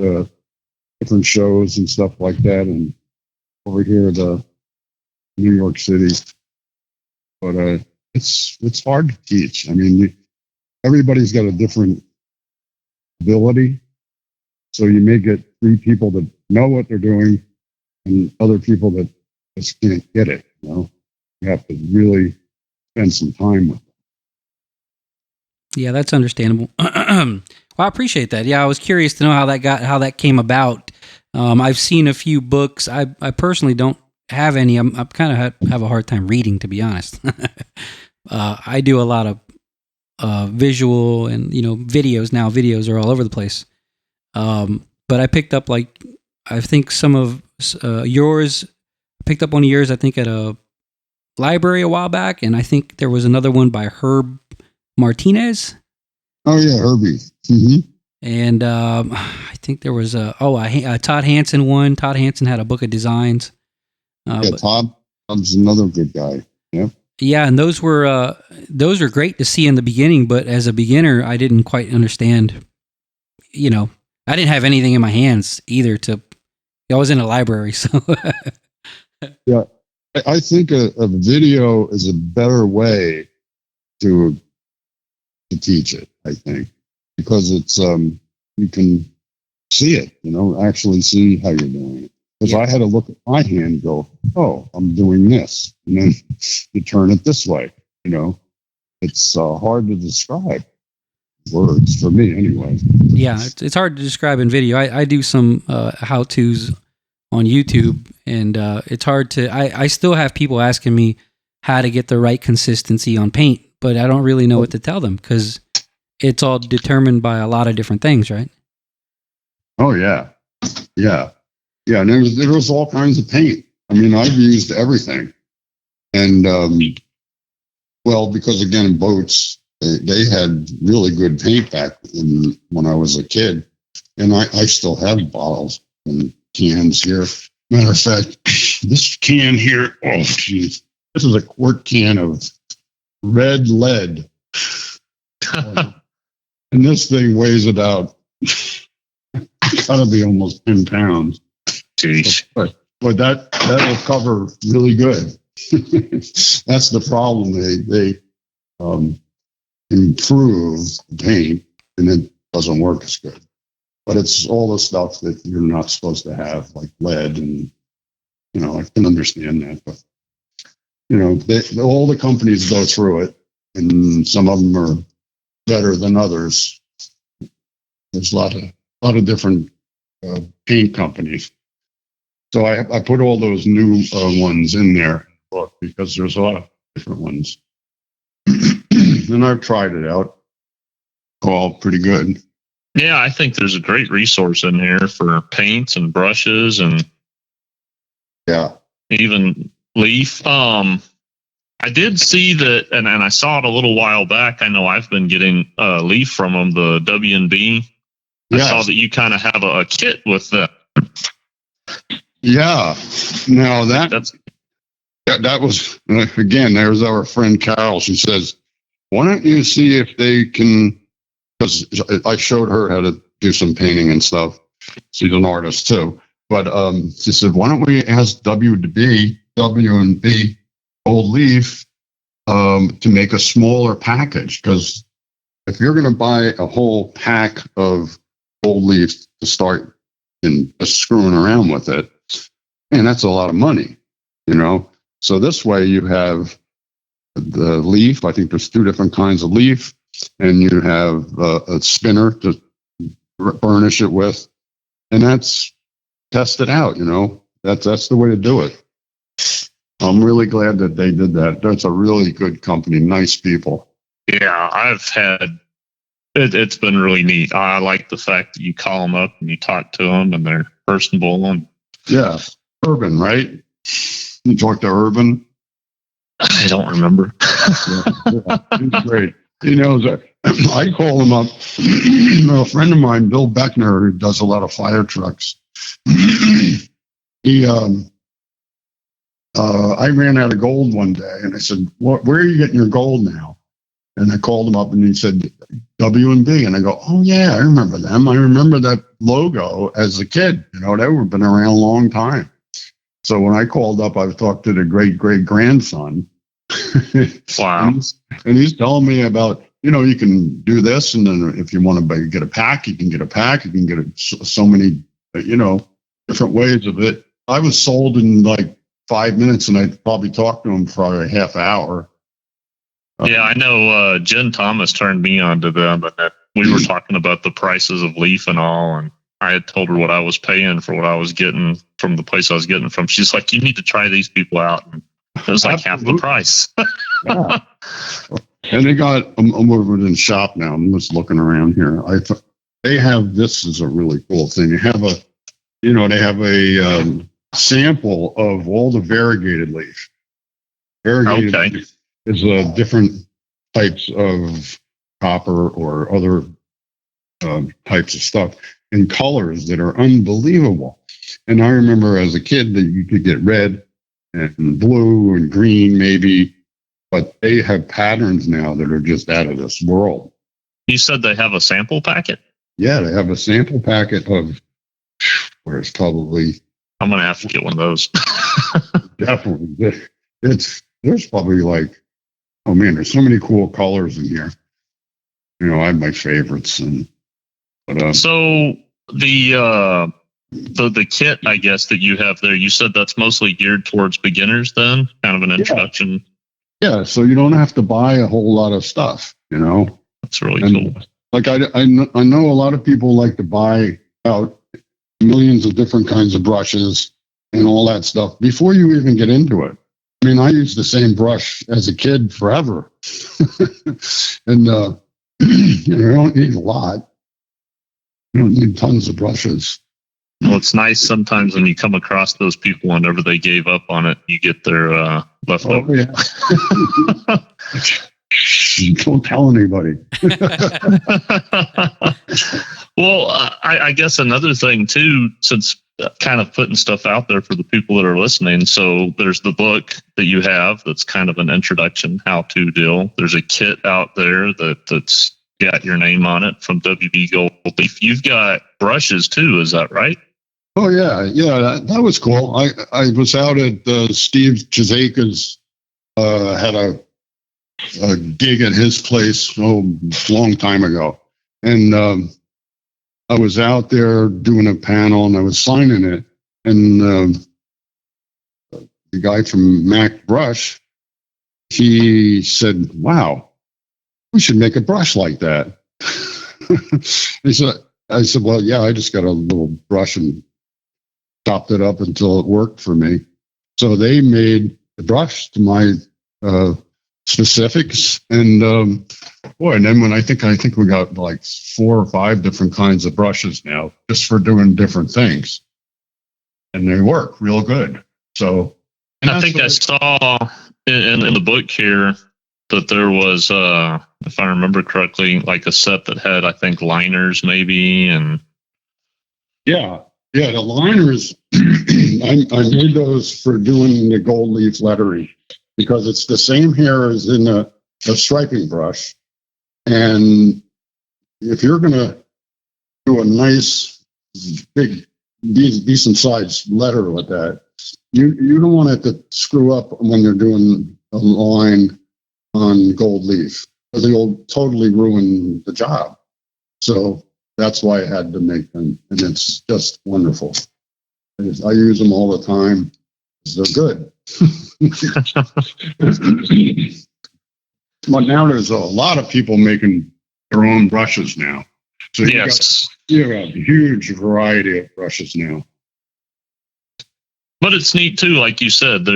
S3: different shows and stuff like that. And over here at New York City. But it's hard to teach. I mean, everybody's got a different ability. So you may get 3 people that know what they're doing and other people that just can't get it. You have to really spend some time with them.
S2: Yeah, that's understandable. Well, I appreciate that. Yeah, I was curious to know how that came about. I've seen a few books. I personally don't have any. I'm kind of have a hard time reading, to be honest. I do a lot of visual and videos now. Videos are all over the place. But I picked up I think some of yours. I picked up one of yours. I think at a library a while back, and I think there was another one by Herb Martinez.
S3: Oh yeah, Herbie. Mm-hmm.
S2: And I think there was Todd Hansen won. Todd Hansen had a book of designs.
S3: Todd's another good guy. Yeah.
S2: Yeah, and those were great to see in the beginning, but as a beginner, I didn't quite understand. I didn't have anything in my hands either. I was in a library, so.
S3: Yeah, I think a video is a better way to teach it. I think because it's you can see it, actually see how you're doing it. Because I had to look at my hand and go, oh, I'm doing this. And then you turn it this way, It's hard to describe words for me anyway.
S2: Yeah, it's hard to describe in video. I do some how-tos on YouTube, and it's hard to... I still have people asking me how to get the right consistency on paint, but I don't really know what to tell them because it's all determined by a lot of different things, right?
S3: Oh, yeah. Yeah. Yeah, and there was all kinds of paint. I mean, I've used everything. And, because again, boats, they had really good paint back when I was a kid. And I still have bottles and cans here. Matter of fact, this can here, oh, geez. This is a quart can of red lead. And this thing weighs about, gotta be almost 10 pounds.
S1: Jeez.
S3: But that'll cover really good. That's the problem. They improve the paint and it doesn't work as good. But it's all the stuff that you're not supposed to have, like lead, and I can understand that. But all the companies go through it, and some of them are better than others. There's a lot of different paint companies. So I put all those new ones in there because there's a lot of different ones. And I've tried it out. All pretty good.
S1: Yeah, I think there's a great resource in here for paints and brushes and even leaf. I did see that, and I saw it a little while back. I know I've been getting leaf from them, the W&B. Yes. I saw that you kind of have a kit with that.
S3: Yeah. Now that was, again, there's our friend Carol. She says, why don't you see if they can, because I showed her how to do some painting and stuff. She's an artist too. But she said, why don't we ask W&B Old Leaf to make a smaller package? Because if you're going to buy a whole pack of Old Leaf to start and screwing around with it, man, that's a lot of money, So this way you have the leaf. I think there's 2 different kinds of leaf, and you have a spinner to burnish it with, and that's test it out. That's the way to do it. I'm really glad that they did that. That's a really good company, nice people.
S1: Yeah, I've had it's been really neat. I like the fact that you call them up and you talk to them, and they're personable. And
S3: yeah, Urban, right? You talked to Urban?
S1: I don't remember.
S3: Yeah, he's great. He knows that. I call him up. A friend of mine, Bill Beckner, who does a lot of fire trucks. I ran out of gold one day, and I said, "Where are you getting your gold now?" And I called him up, and he said, W&B. And I go, "Oh yeah, I remember them. I remember that logo as a kid. They've been around a long time." So when I called up, I've talked to the great-great-grandson.
S1: Wow.
S3: And he's telling me about, you can do this, and then if you want to get a pack, you can get a pack. You can get so many, different ways of it. I was sold in like 5 minutes, and I probably talked to him for a half hour.
S1: Yeah, I know Jen Thomas turned me on to them, and we were talking about the prices of leaf and all, and I had told her what I was paying for what I was getting from the place I was getting from. She's like, you need to try these people out. And it was like half the price.
S3: Yeah. And they got, I'm over in shop now. I'm just looking around here. They have, this is a really cool thing. They have a sample of all the variegated leaf. Variegated leaf is different types of copper or other types of stuff in colors that are unbelievable. And I remember as a kid that you could get red and blue and green maybe, but they have patterns now that are just out of this world.
S1: You said they have a sample packet?
S3: Yeah, they have a sample packet of where it's probably.
S1: I'm going to have to get one of those.
S3: Definitely. There's probably like, oh man, there's so many cool colors in here. You know, I have my favorites. So
S1: the kit, I guess, that you have there, you said that's mostly geared towards beginners then? Kind of an introduction?
S3: Yeah, so you don't have to buy a whole lot of stuff, you know?
S1: That's really cool.
S3: Like I know a lot of people like to buy out millions of different kinds of brushes and all that stuff before you even get into it. I mean, I used the same brush as a kid forever. And, you don't need a lot. You don't need tons of brushes.
S1: Well, it's nice sometimes when you come across those people, whenever they gave up on it, you get their leftovers.
S3: Oh, yeah. Don't tell anybody.
S1: Well, I guess another thing too, since kind of putting stuff out there for the people that are listening. So there's the book that you have that's kind of an introduction how-to deal. There's a kit out there that's got your name on it from WB Gold Leaf. You've got brushes too, is that right?
S3: Oh yeah, that was cool. I was out at Steve Chizaka's had a gig at his place a long time ago, and I was out there doing a panel and I was signing it, and the guy from Mac Brush, he said, "Wow, we should make a brush like that." I said, "Well, yeah, I just got a little brush and chopped it up until it worked for me." So they made the brush to my specifics, and and then when I think we got like 4 or 5 different kinds of brushes now, just for doing different things, and they work real good. So,
S1: and I think I saw in the book here that there was, if I remember correctly, like a set that had, I think, liners maybe, and
S3: yeah, the liners. I made those for doing the gold leaf lettering because it's the same hair as in a striping brush. And if you're going to do a nice, big, decent sized letter with that, you don't want it to screw up when you're doing a line on gold leaf because it'll totally ruin the job. So that's why I had to make them, and it's just wonderful. I use them all the time. They're good. But now there's a lot of people making their own brushes now. So you have a huge variety of brushes now.
S1: But it's neat too, like you said,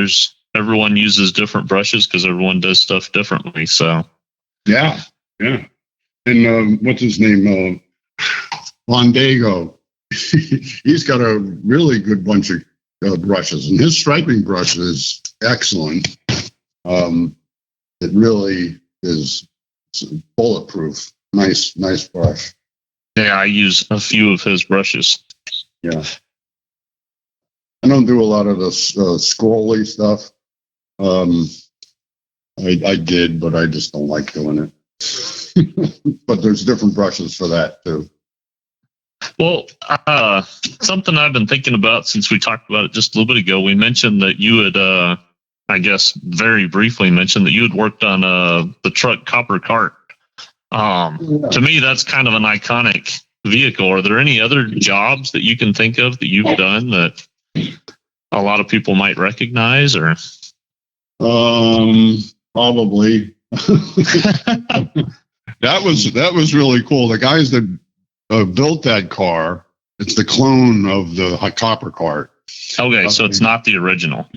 S1: everyone uses different brushes because everyone does stuff differently. So
S3: yeah. And what's his name? Mondego. He's got a really good bunch of brushes, and his striping brush is excellent. It really is bulletproof. Nice brush.
S1: Yeah, I use a few of his brushes.
S3: Yeah. I don't do a lot of the scrolly stuff. I did, but I just don't like doing it. But there's different brushes for that too.
S1: Well, something I've been thinking about since we talked about it just a little bit ago, we mentioned that you had, I guess, very briefly mentioned that you had worked on the truck Copper Cart. To me, that's kind of an iconic vehicle. Are there any other jobs that you can think of that you've done that a lot of people might recognize? Or
S3: probably. That was really cool. The guys that built that car, it's the clone of the Copper Cart.
S1: Okay, so it's not the original.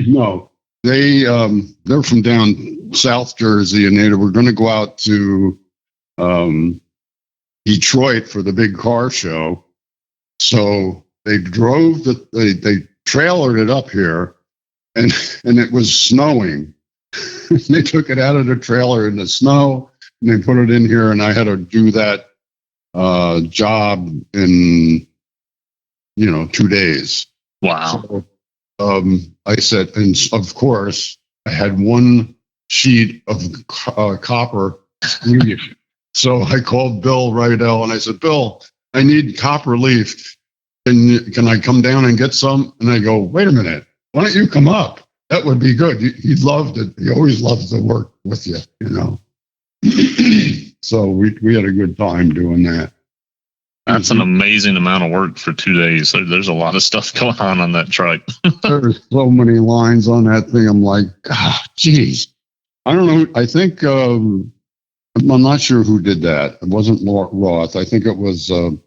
S3: No, they're from down South Jersey, and they were going to go out to Detroit for the big car show. So they drove they trailered it up here, and it was snowing. They took it out of the trailer in the snow, and they put it in here, and I had to do that job in 2 days.
S1: Wow.
S3: So, I said, and of course, I had one sheet of copper leaf. So I called Bill Rydell and I said, Bill, I need copper leaf. Can I come down and get some? And I go, wait a minute, why don't you come up? That would be good. He loved it. He always loves to work with you, So we had a good time doing that.
S1: That's an amazing amount of work for 2 days. There's a lot of stuff going on that truck.
S3: There's so many lines on that thing. I'm like, geez. I don't know. I think, I'm not sure who did that. It wasn't Roth. I think it was, I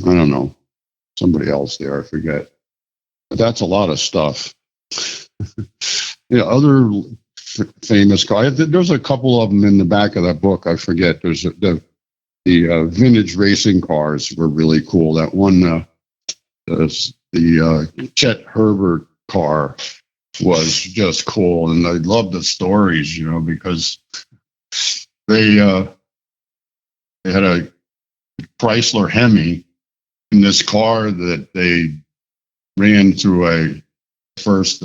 S3: don't know, somebody else there. I forget. But that's a lot of stuff. Other famous cars. There's a couple of them in the back of that book. I forget. There's the vintage racing cars were really cool. That one, the Chet Herbert car was just cool, and I love the stories, because they had a Chrysler Hemi in this car that they ran through a first,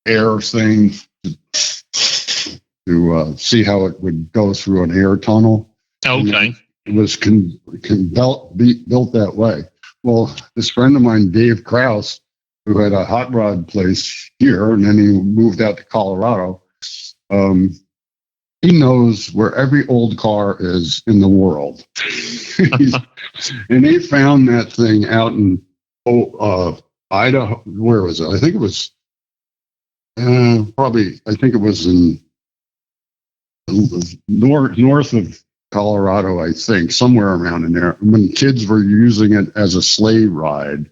S3: air thing to see how it would go through an air tunnel.
S1: Okay.
S3: It was built that way. Well, this friend of mine, Dave Krause, who had a hot rod place here, and then he moved out to Colorado. He knows where every old car is in the world. And he found that thing out in Idaho. Where was it? I think it was in north of Colorado, I think, somewhere around in there, when kids were using it as a sleigh ride.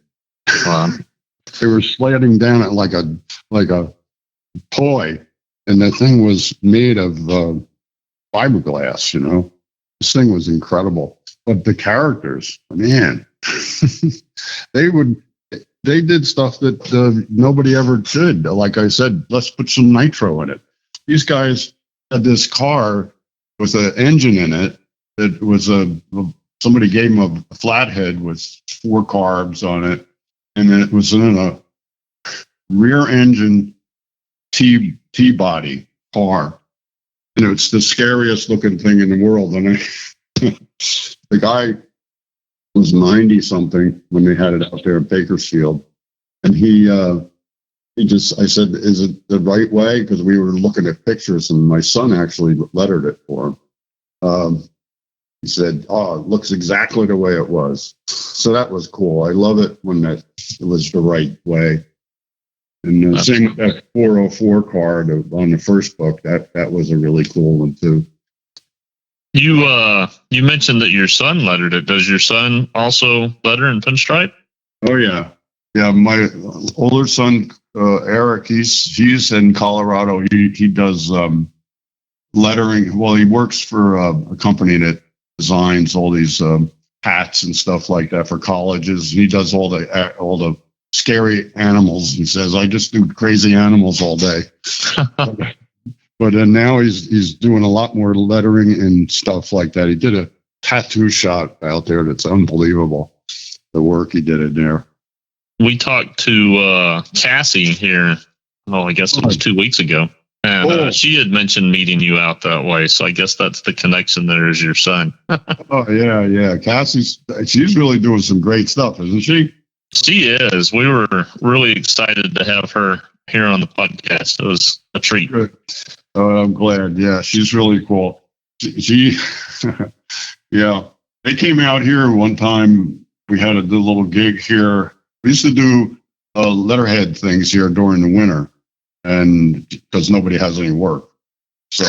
S3: They were sledding down it like a toy, and the thing was made of fiberglass. This thing was incredible. But the characters, man, they did stuff that nobody ever did. Like I said, let's put some nitro in it. These guys had this car with an engine in it that was somebody gave them a flathead with 4 carbs on it, and then it was in a rear engine T-body car. And it's the scariest looking thing in the world. And the guy was 90 something when they had it out there in Bakersfield. And I said, is it the right way? Because we were looking at pictures, and my son actually lettered it for him. He said, oh, it looks exactly the way it was. So that was cool. I love it when it was the right way. And the same with that 404 car on the first book. That was a really cool one too.
S1: You mentioned that your son lettered it. Does your son also letter in pinstripe?
S3: Oh yeah. Yeah, my older son, Eric, he's in Colorado. He does lettering. Well, he works for a company that designs all these hats and stuff like that for colleges. He does all the scary animals. He says, I just do crazy animals all day. But then now he's doing a lot more lettering and stuff like that. He did a tattoo shop out there that's unbelievable, the work he did in there.
S1: We talked to Cassie here, I guess it was 2 weeks ago. And she had mentioned meeting you out that way. So I guess that's the connection there is your son.
S3: Oh, yeah. She's really doing some great stuff, isn't she?
S1: She is. We were really excited to have her here on the podcast. It was a treat.
S3: Good. I'm glad. Yeah, she's really cool. She yeah. They came out here one time. We had a little gig here. We used to do letterhead things here during the winter, and because nobody has any work. So,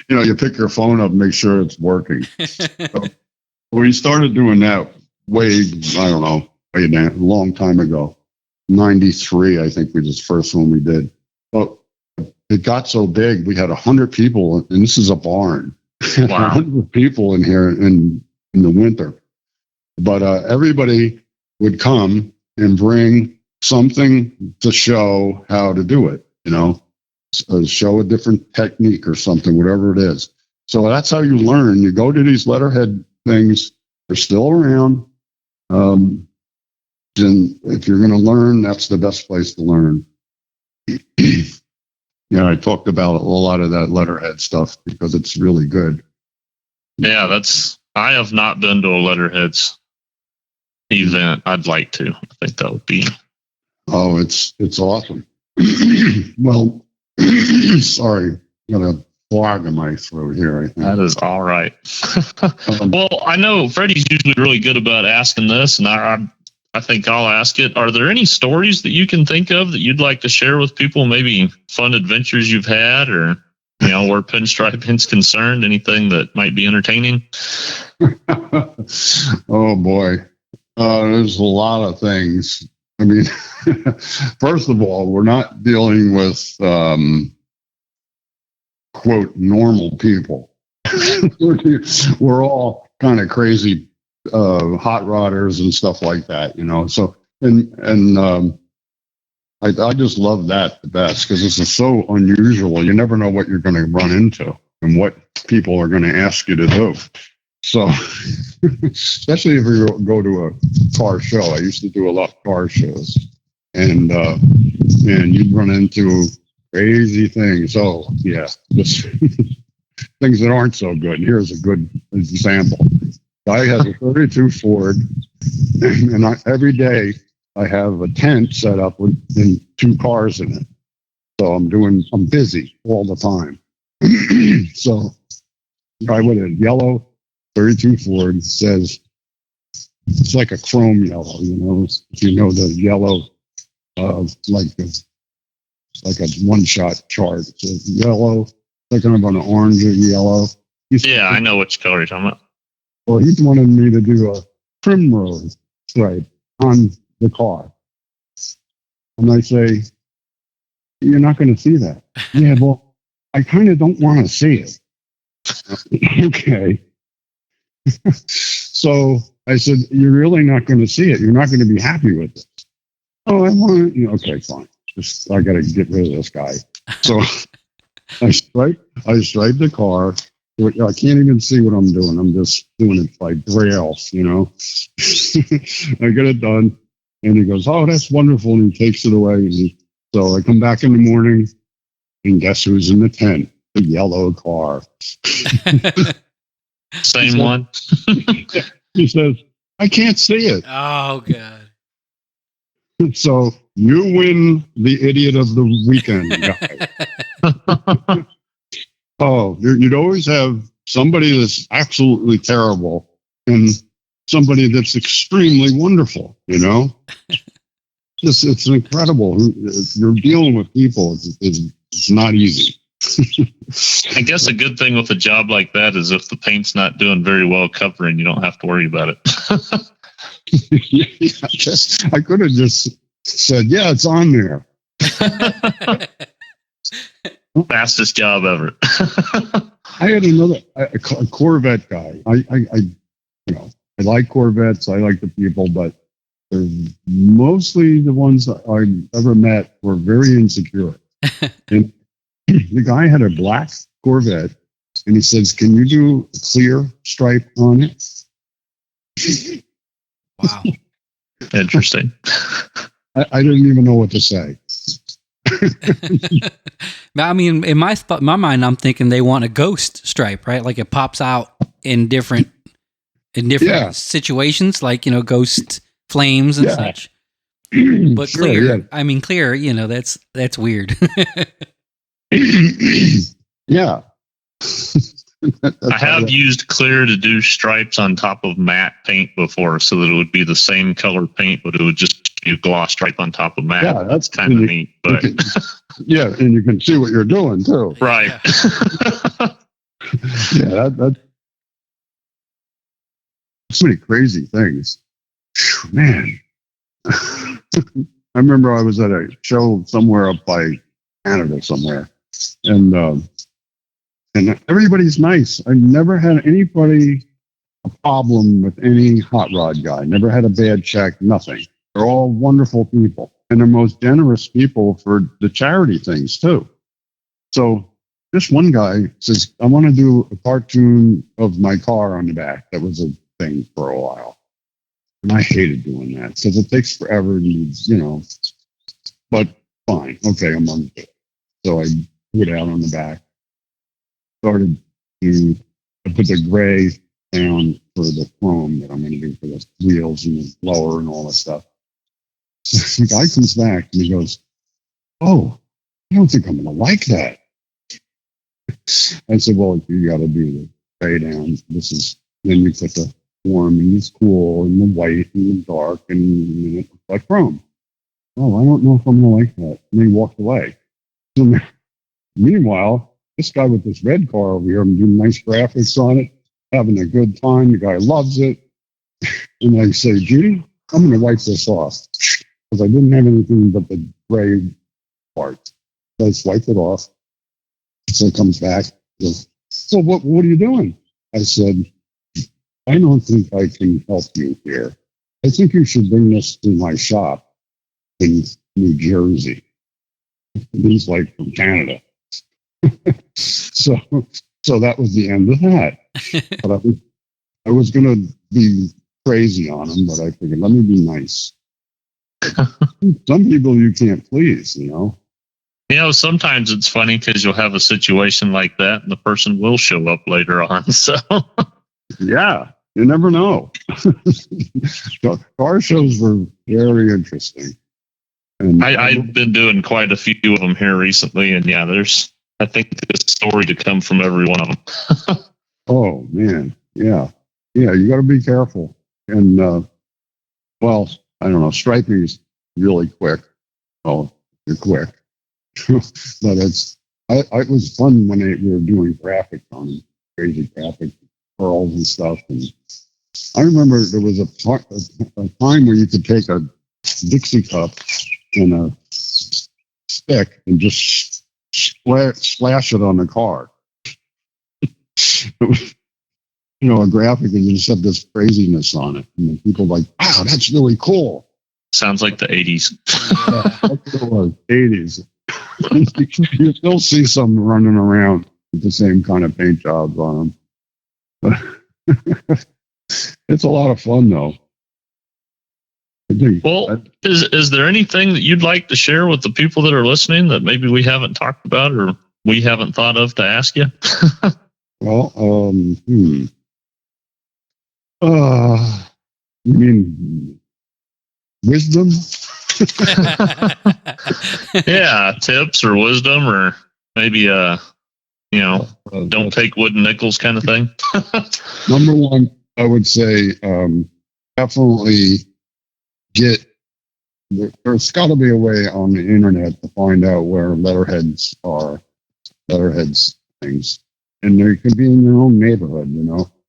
S3: you pick your phone up and make sure it's working. So we started doing that a long time ago. 93, I think, was the first one we did. But it got so big, we had 100 people, and this is a barn.
S1: Wow.
S3: 100 people in here in the winter. But everybody would come and bring something to show how to do it, show a different technique or something, whatever it is. So that's how you learn. You go to these letterhead things. They're still around. And if you're going to learn, that's the best place to learn. Yeah, I talked about a lot of that letterhead stuff because it's really good.
S1: Yeah, I have not been to a letterheads event. I'd like to. I think that would be.
S3: Oh, it's awesome. Well, sorry, got a fog in my throat here. I think
S1: That is all right. Well, I know Freddie's usually really good about asking this, and I think I'll ask it. Are there any stories that you can think of that you'd like to share with people? Maybe fun adventures you've had, or where pinstriping's concerned, anything that might be entertaining?
S3: Oh boy, there's a lot of things. I mean, first of all, we're not dealing with quote normal people. We're all kind of crazy hot rodders and stuff like that, So I just love that the best because this is so unusual. You never know what you're going to run into and what people are going to ask you to do. So, especially if you go to a car show, I used to do a lot of car shows, and you'd run into crazy things. Oh, yeah, just things that aren't so good. Here's a good example. Guy has a 32 Ford, and every day I have a tent set up with 2 cars in it. So I'm busy all the time. So, guy with a yellow 32 Ford says, it's like a chrome yellow, if you know the yellow, like a one-shot chart. So yellow, like kind of an orange or yellow.
S1: Yeah, I know which color you're talking about.
S3: Well, he wanted me to do a primrose stripe on the car. And I say, you're not going to see that. Yeah, well, I kind of don't want to see it. Okay. So I said, you're really not going to see it. You're not going to be happy with it. Oh, I want it. Okay, fine. I got to get rid of this guy. So I stripe the car. I can't even see what I'm doing. I'm just doing it by braille, I get it done. And he goes, oh, that's wonderful. And he takes it away. So I come back in the morning, and guess who's in the tent? The yellow car.
S1: Same one.
S3: He says, I can't see it.
S2: Oh, God.
S3: So you win the idiot of the weekend guy. Oh, you'd always have somebody that's absolutely terrible and somebody that's extremely wonderful, It's incredible. You're dealing with people. It's not easy.
S1: I guess a good thing with a job like that is if the paint's not doing very well covering, you don't have to worry about it.
S3: Yeah, I could have just said, yeah, it's on there.
S1: Fastest job ever.
S3: I had a Corvette guy. I like Corvettes. I like the people, but they're mostly the ones that I've ever met were very insecure. And the guy had a black Corvette, and he says, "Can you do a clear stripe on it?"
S2: Wow.
S1: Interesting.
S3: I didn't even know what to say.
S2: I mean, in my mind, I'm thinking they want a ghost stripe, right? Like it pops out in different situations, like ghost flames and such. But
S3: Sure,
S2: clear,
S3: yeah.
S2: I mean, clear. That's weird.
S3: Yeah.
S1: I have used clear to do stripes on top of matte paint before, so that it would be the same color paint, but it would just be a gloss stripe on top of matte.
S3: Yeah,
S1: That's kind of neat. But
S3: yeah, and you can see what you're doing too.
S1: Right.
S3: Yeah, that's so many crazy things. Whew, man. I remember I was at a show somewhere up by Canada somewhere, and everybody's nice. I never had anybody a problem with any hot rod guy. Never had a bad check. Nothing. They're all wonderful people, and they're most generous people for the charity things too. So this one guy says, I want to do a cartoon of my car on the back. That was a thing for a while. And I hated doing that because it takes forever and, but fine. Okay, I'm on it. So I put it out on the back. Started to put the gray down for the chrome that I'm going to do for the wheels and the blower and all that stuff. The guy comes back and he goes, "Oh, I don't think I'm going to like that." I said, "Well, you got to do the gray down. Then you put the warm and it's cool and the white and the dark and it looks like chrome." "Oh, I don't know if I'm going to like that." And he walked away. So, meanwhile, this guy with this red car over here, I'm doing nice graphics on it, having a good time. The guy loves it. And I say, "Judy, I'm going to wipe this off." Because I didn't have anything but the gray part. So I swiped it off. So it comes back. He goes, "So what are you doing?" I said, "I don't think I can help you here. I think you should bring this to my shop in New Jersey." And he's like, "From Canada." So that was the end of that. But I was going to be crazy on him, but I figured, let me be nice. Some people you can't please,
S1: Sometimes it's funny because you'll have a situation like that and the person will show up later on. So,
S3: yeah, you never know. Car shows were very interesting. And
S1: I've been doing quite a few of them here recently. And there's, I think, a story to come from every one of them.
S3: Oh, man. Yeah. Yeah, you got to be careful. And, well, I don't know. Striping is really quick. Oh, you're quick. But it was fun when we were doing graphics on them, crazy graphic pearls and stuff. And I remember there was a time where you could take a Dixie cup and a stick and just splash it on the car. A graphic, and you just have this craziness on it. And people like, "Wow, that's really cool."
S1: Sounds like the 80s.
S3: Yeah, that's what it was, 80s. You still see some running around with the same kind of paint jobs on them. It's a lot of fun, though.
S1: Well, is there anything that you'd like to share with the people that are listening that maybe we haven't talked about or we haven't thought of to ask you?
S3: Well, you mean wisdom?
S1: Yeah, tips or wisdom or maybe don't take wooden nickels kind of thing.
S3: Number one, I would say definitely there's got to be a way on the internet to find out where letterheads things. And they could be in your own neighborhood,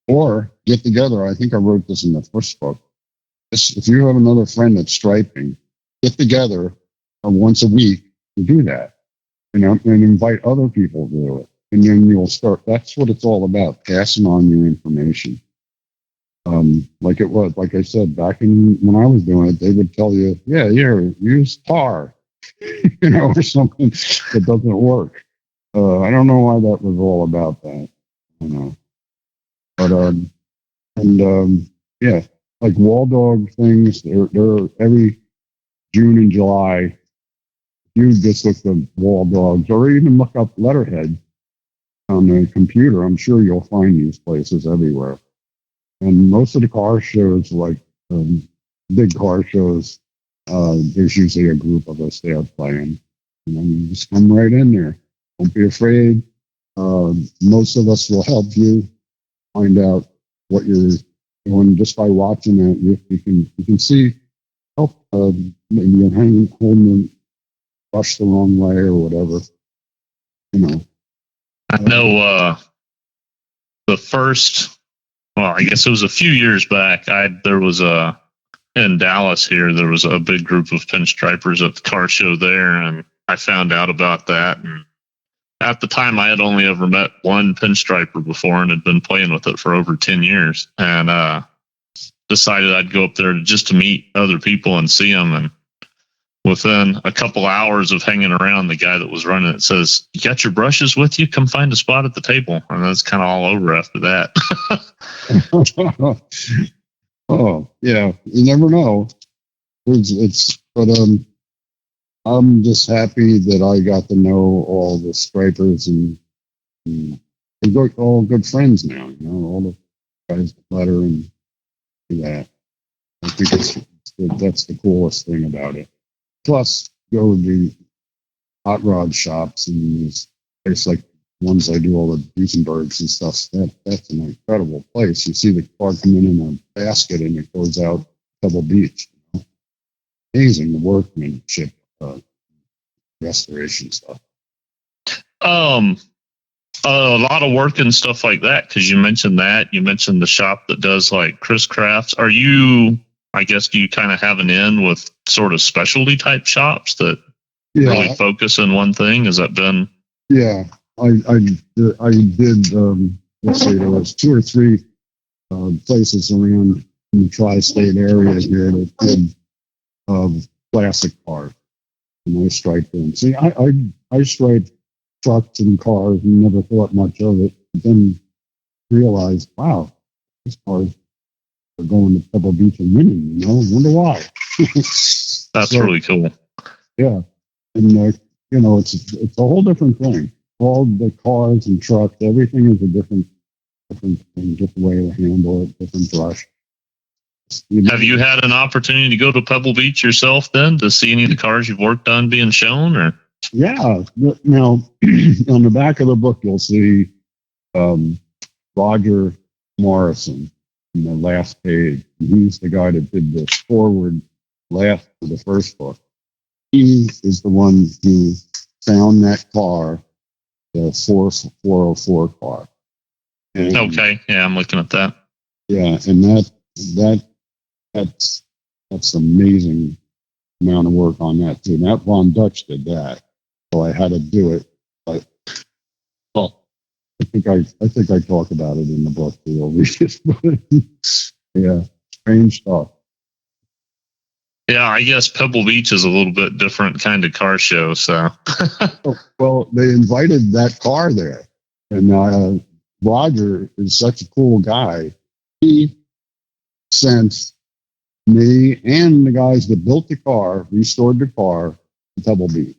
S3: or get together. I think I wrote this in the first book. If you have another friend that's striping, get together once a week to do that, and invite other people to do it. And then you'll start. That's what it's all about, passing on your information. Like I said, back when I was doing it, they would tell you, "Yeah, use tar," or something that doesn't work. I don't know why that was all about that. But yeah, like wall dog things. They're every June and July. You just look at wall dogs, or even look up letterhead on the computer. I'm sure you'll find these places everywhere. And most of the car shows, like big car shows, there's usually a group of us there playing. You just come right in there. Don't be afraid. Most of us will help you find out what you're doing just by watching it. You can see, maybe you're holding the brush the wrong way or whatever.
S1: I know the first. Well, I guess it was a few years back. There was in Dallas here. There was a big group of Pinstripers at the car show there, and I found out about that. And at the time, I had only ever met one Pinstriper before, and had been playing with it for over 10 years. And decided I'd go up there just to meet other people and see them. And within a couple hours of hanging around, the guy that was running it says, "You got your brushes with you? Come find a spot at the table." And that's kind of all over after that.
S3: Oh, yeah. You never know. But I'm just happy that I got to know all the stripers and we're all good friends now. You know, all the guys letter and do that. I think that's the coolest thing about it. Plus, go to the hot rod shops and these places like ones I do all the Duesenbergs and stuff. That's an incredible place. You see the car come in a basket and it goes out Pebble Beach. You know? Amazing the workmanship, restoration stuff.
S1: A lot of work and stuff like that, because you mentioned that. You mentioned the shop that does like Chris Crafts. Are you, I guess, do you kind of have an in with sort of specialty type shops that really focus on one thing? Has that been?
S3: Yeah, I did. Let's see, there was 2 or 3 places around in the tri-state area here that did classic cars, and I striped them. See, I striped trucks and cars and never thought much of it. But then realized, wow, these cars are going to Pebble Beach and winning. You know, wonder why.
S1: That's really cool.
S3: Yeah, and you know, it's a whole different thing. All the cars and trucks, everything is a different thing, different way to handle it, different brush.
S1: Have you had an opportunity to go to Pebble Beach yourself then to see any of the cars you've worked on being shown, or?
S3: Yeah. Now, on the back of the book, you'll see Roger Morrison in the last page. He's the guy that did the forward last to the first book. He is the one who found that car, the 404 car. And,
S1: okay. Yeah, I'm looking at that.
S3: Yeah, and that's amazing amount of work on that too. Matt Von Dutch did that. So I had to do it, but well, I think I talk about it in the book too. Yeah, strange stuff.
S1: Yeah, I guess Pebble Beach is a little bit different kind of car show. So,
S3: well, they invited that car there, and Roger is such a cool guy. He sent me and the guys that built the car, restored the car, to Pebble Beach.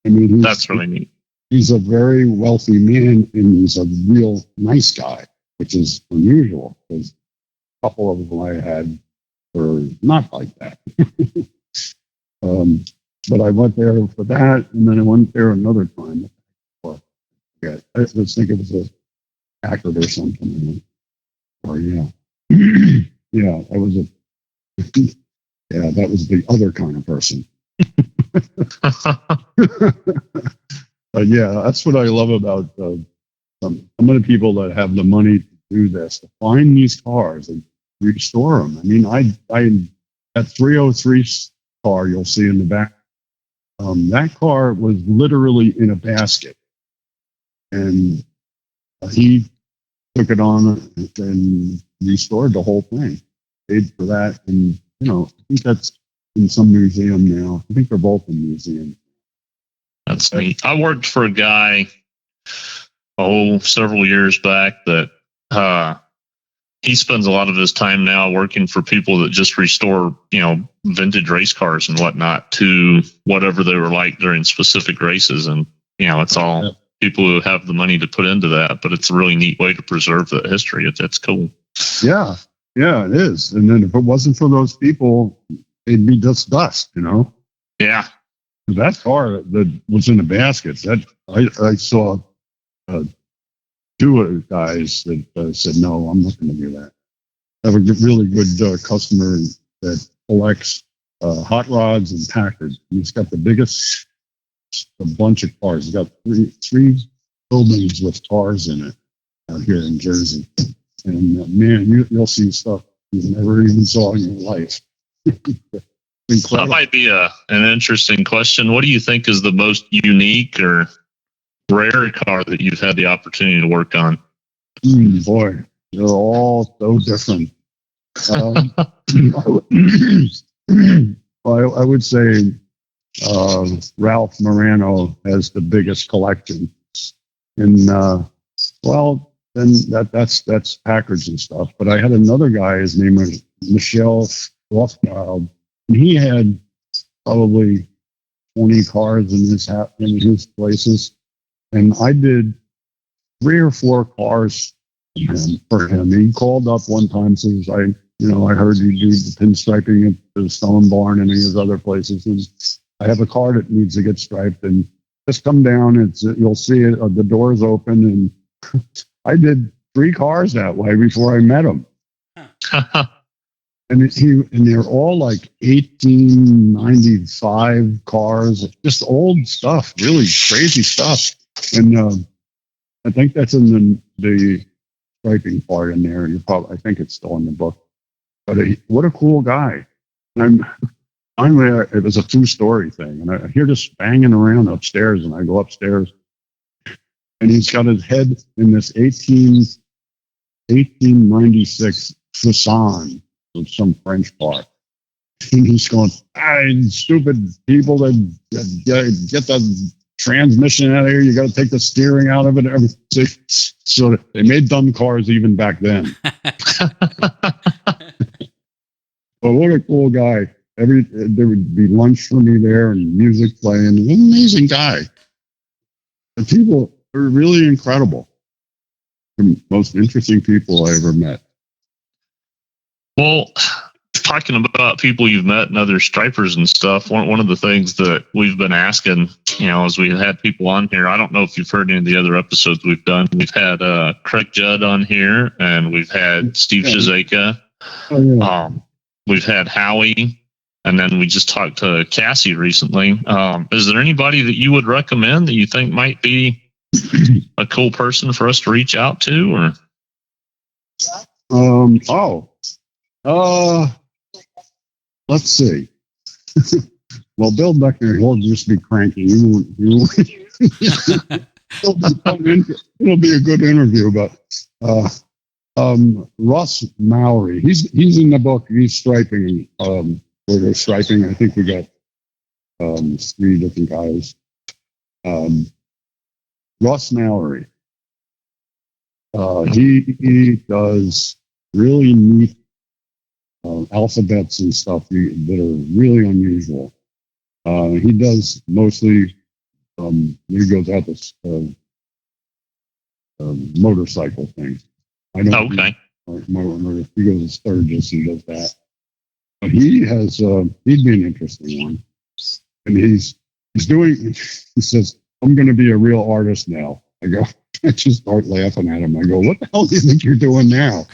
S3: I mean,
S1: that's really neat.
S3: He's a very wealthy man, and he's a real nice guy, which is unusual because a couple of them I had were not like that. But I went there for that, and then I went there another time. I just think it was a Packard or something. Or yeah, yeah, that was that was the other kind of person. But yeah, that's what I love about some of the people that have the money to do this, to find these cars and restore them. I mean, I that 303 car you'll see in the back, that car was literally in a basket, and he took it on and restored the whole thing, paid for that, and you know, I think that's in some museum now. I think they're both in museums.
S1: That's neat. I worked for a guy, several years back that he spends a lot of his time now working for people that just restore, you know, vintage race cars and whatnot to whatever they were like during specific races. And, you know, it's all people who have the money to put into that, but it's a really neat way to preserve that history. It's cool.
S3: Yeah. Yeah, it is. And then if it wasn't for those people, it'd be just dust, you know?
S1: Yeah.
S3: That car that was in the baskets, that I saw 2 guys that said, no, I'm not going to do that. I have a really good customer that collects hot rods and Packards. He's got the biggest bunch of cars. He's got three buildings with cars in it out here in Jersey. And man, you'll see stuff you never even saw in your life.
S1: That might be an interesting question. What do you think is the most unique or rare car that you've had the opportunity to work on?
S3: Boy, they're all so different. Well, I would say Ralph Morano has the biggest collection. And well, then that's Packards and stuff. But I had another guy. His name was Michelle Rothschild, and he had probably 20 cars in his places. And I did 3 or 4 cars for him. He called up one time, says, I heard you do the pinstriping at the Stone Barn and his other places. And I have a car that needs to get striped, and just come down. You'll see it. The door's open, and I did 3 cars that way before I met him. And they're all like 1895 cars, just old stuff, really crazy stuff. And I think that's in the striping part in there. I think it's still in the book. But what a cool guy! And finally, it was a 2-story thing, and I hear this banging around upstairs, and I go upstairs, and he's got his head in this 1896 Frisson of some French part. And he's going, stupid people that get the transmission out of here. You got to take the steering out of it. Everything. So they made dumb cars even back then. But what a cool guy. There would be lunch for me there and music playing. An amazing guy. The people are really incredible. The most interesting people I ever met.
S1: Well, talking about people you've met and other stripers and stuff, one of the things that we've been asking, as we had people on here, I don't know if you've heard any of the other episodes we've done. We've had Craig Judd on here, and we've had Steve Shizeka.
S3: Oh, yeah.
S1: We've had Howie, and then we just talked to Cassie recently. Is there anybody that you would recommend that you think might be a cool person for us to reach out to? Or
S3: let's see. Well, Bill Beckner, he'll just be cranky. It'll be a good interview, but Russ Mowry, he's in the book. He's striping. We're striping. I think we got 3 different guys. Russ Mowry. He does really neat alphabets and stuff that are really unusual. He does mostly. He goes out this motorcycle thing. I don't.
S1: Okay.
S3: He goes to Sturgis and does that. But he'd be an interesting one. And he's doing. He says, "I'm going to be a real artist now." I go. I just start laughing at him. I go, "What the hell do you think you're doing now?"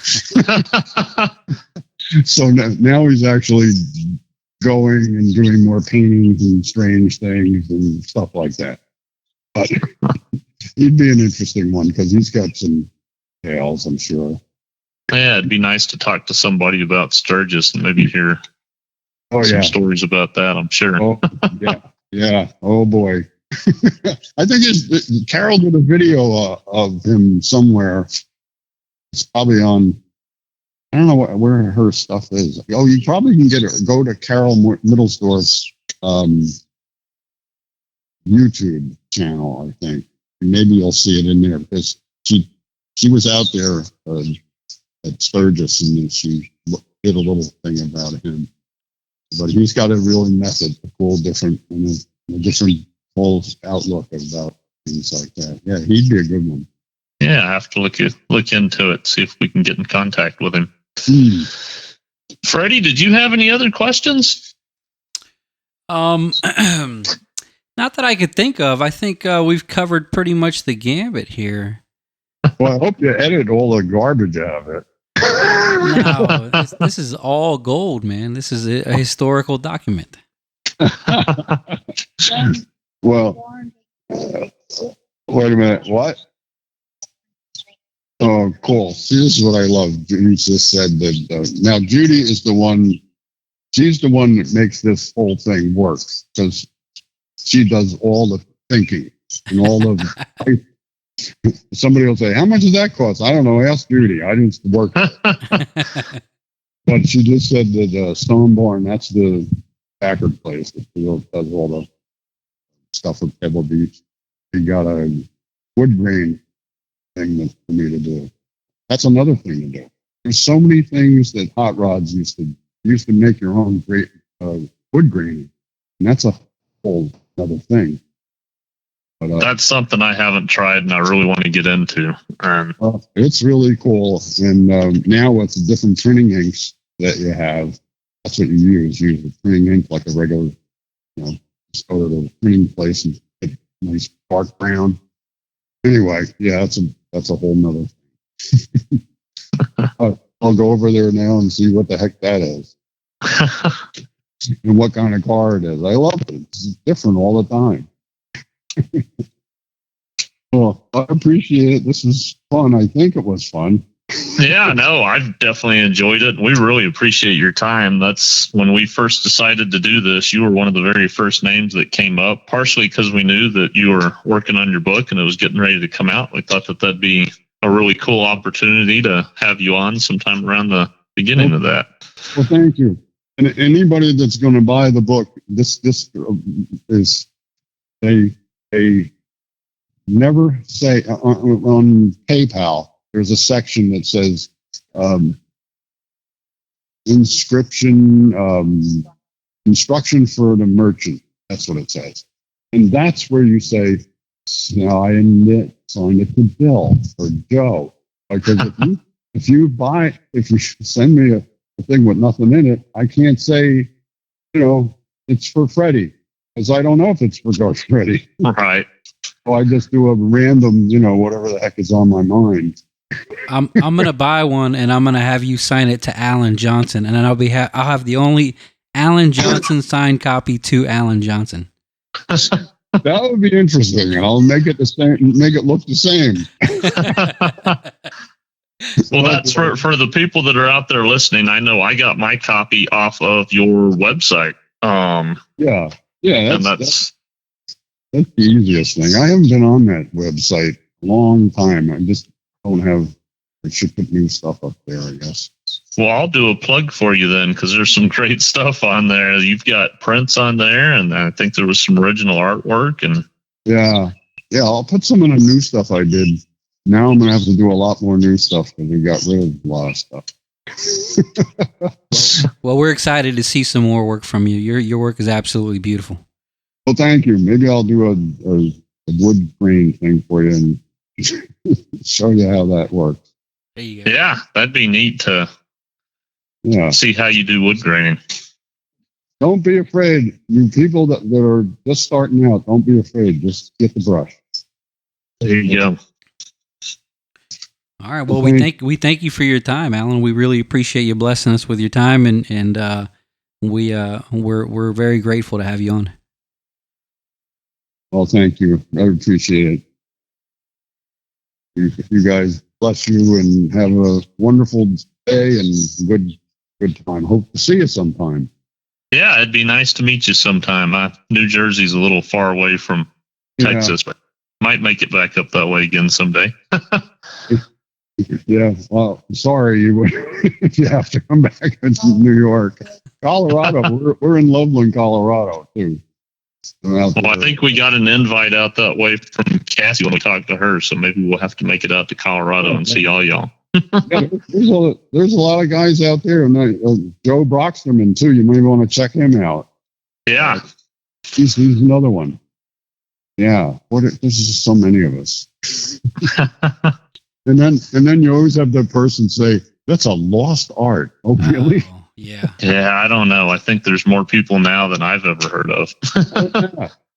S3: So now he's actually going and doing more paintings and strange things and stuff like that. But he'd be an interesting one because he's got some tales, I'm sure.
S1: Yeah, it'd be nice to talk to somebody about Sturgis and maybe hear some stories about that, I'm sure.
S3: Oh, yeah. Oh, boy. I think Carol did a video of him somewhere. It's probably on, I don't know where her stuff is. Oh, you probably can go to Carol Middlesdorf's YouTube channel, I think. Maybe you'll see it in there because she was out there at Sturgis and she did a little thing about him. But he's got a real method, a different whole outlook about things like that. Yeah, he'd be a good one.
S1: Yeah, I have to look into it, see if we can get in contact with him. Freddie, did you have any other questions?
S2: Not that I could think of. I think we've covered pretty much the gambit here.
S3: Well, I hope you edit all the garbage out of it.
S2: No, this is all gold, man. This is a historical document.
S3: Well, wait a minute. What? Oh, cool. See, this is what I love. Judy just said that. Now, Judy is the one. She's the one that makes this whole thing work because she does all the thinking and all the. Somebody will say, "How much does that cost?" I don't know. Ask Judy. I didn't work. But she just said that Stone Barn. That's the Packard place that does all the stuff with Pebble Beach. He got a wood grain thing that's for me to do. That's another thing to do. There's so many things that hot rods used to make your own great wood graining, and that's a whole other thing. But,
S1: that's something I haven't tried and I really want to get into.
S3: It's really cool. And now with the different printing inks that you have, that's what you use. You use a printing ink like a regular, just go to the printing place and get a nice dark brown. Anyway, yeah, that's a whole nother thing. I'll go over there now and see what the heck that is. And what kind of car it is. I love it. It's different all the time. Well, I appreciate it. This was fun. I think it was fun.
S1: Yeah, no, I've definitely enjoyed it. We really appreciate your time. That's when we first decided to do this. You were one of the very first names that came up, partially because we knew that you were working on your book and it was getting ready to come out. We thought that that'd be a really cool opportunity to have you on sometime around the beginning of that.
S3: Well, thank you. And anybody that's going to buy the book, this is they never say on PayPal. There's a section that says instruction for the merchant. That's what it says, and that's where you say, "Now I sign it to Bill or Joe." Because if you send me a thing with nothing in it, I can't say, it's for Freddie, because I don't know if it's for Freddie.
S1: Right.
S3: So I just do a random, whatever the heck is on my mind.
S2: I'm gonna buy one, and I'm gonna have you sign it to Alan Johnson, and then I'll have the only Alan Johnson signed copy to Alan Johnson.
S3: That would be interesting. I'll make it the same. Make it look the same.
S1: Well, that's for the people that are out there listening. I know I got my copy off of your website.
S3: Yeah.
S1: That's
S3: the easiest thing. I haven't been on that website a long time. I just don't have. I should put new stuff up there, I guess.
S1: Well, I'll do a plug for you then, because there's some great stuff on there. You've got prints on there, and I think there was some original artwork. And
S3: yeah, I'll put some of the new stuff I did. Now I'm gonna have to do a lot more new stuff because we got rid of a lot of stuff.
S2: Well, we're excited to see some more work from you. Your work is absolutely beautiful.
S3: Well, thank you. Maybe I'll do a wood grain thing for you and show you how that works.
S2: There you go.
S1: Yeah, that'd be neat to see how you do wood graining.
S3: Don't be afraid. You people that are just starting out, don't be afraid. Just get the brush.
S1: There you go.
S2: All right. Well, we thank you for your time, Alan. We really appreciate you blessing us with your time, and we're very grateful to have you on.
S3: Well, thank you. I appreciate it. You guys, bless you and have a wonderful day and good time. Hope to see you sometime.
S1: Yeah, it'd be nice to meet you sometime. New Jersey's a little far away from Texas, but might make it back up that way again someday.
S3: Yeah, well, sorry if you have to come back to New York. Colorado, we're in Loveland, Colorado, too.
S1: Well, I think we got an invite out that way from Cassie when we talked to her, so maybe we'll have to make it out to Colorado and see all y'all.
S3: Yeah, there's a lot of guys out there, and Joe Broxterman, too. You might want to check him out.
S1: Yeah.
S3: He's another one. Yeah, there's just so many of us. And then you always have the person say, "That's a lost art." Oh, really?
S2: Yeah.
S1: Yeah, I don't know. I think there's more people now than I've ever heard of.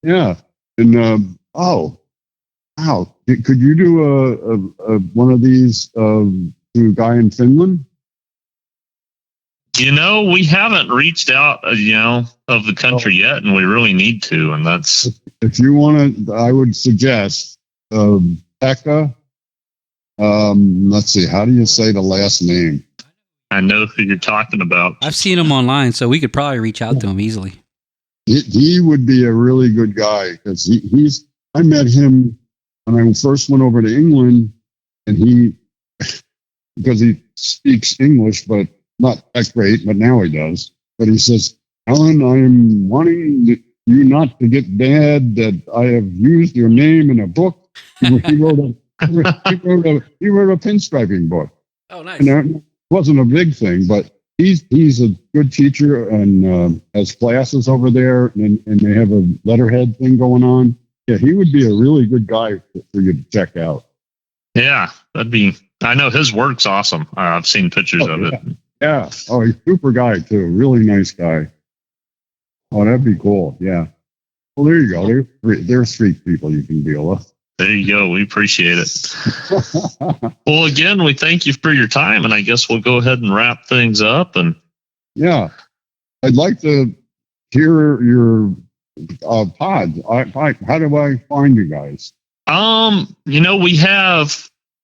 S3: Yeah. And wow, could you do a one of these to a guy in Finland?
S1: We haven't reached out, of the country yet, and we really need to. And that's
S3: if you want to. I would suggest Pekka. Let's see. How do you say the last name?
S1: I know who you're talking about.
S2: I've seen him online, so we could probably reach out to him easily.
S3: He would be a really good guy because I met him when I first went over to England, and because he speaks English, but not that great, but now he does. But he says, Alan, I am wanting you not to get mad that I have used your name in a book. He wrote a pinstriping book.
S2: Oh, nice.
S3: And it wasn't a big thing, but he's a good teacher and has classes over there, and they have a letterhead thing going on. Yeah, he would be a really good guy for you to check out.
S1: Yeah, I know his work's awesome. I've seen pictures of it.
S3: Yeah. Oh, he's a super guy too. Really nice guy. Oh, that'd be cool. Yeah. Well, there you go. There's 3 people you can deal with.
S1: There you go. We appreciate it. Well, again, we thank you for your time, and I guess we'll go ahead and wrap things up. And
S3: yeah, I'd like to hear your pods. How do I find you guys?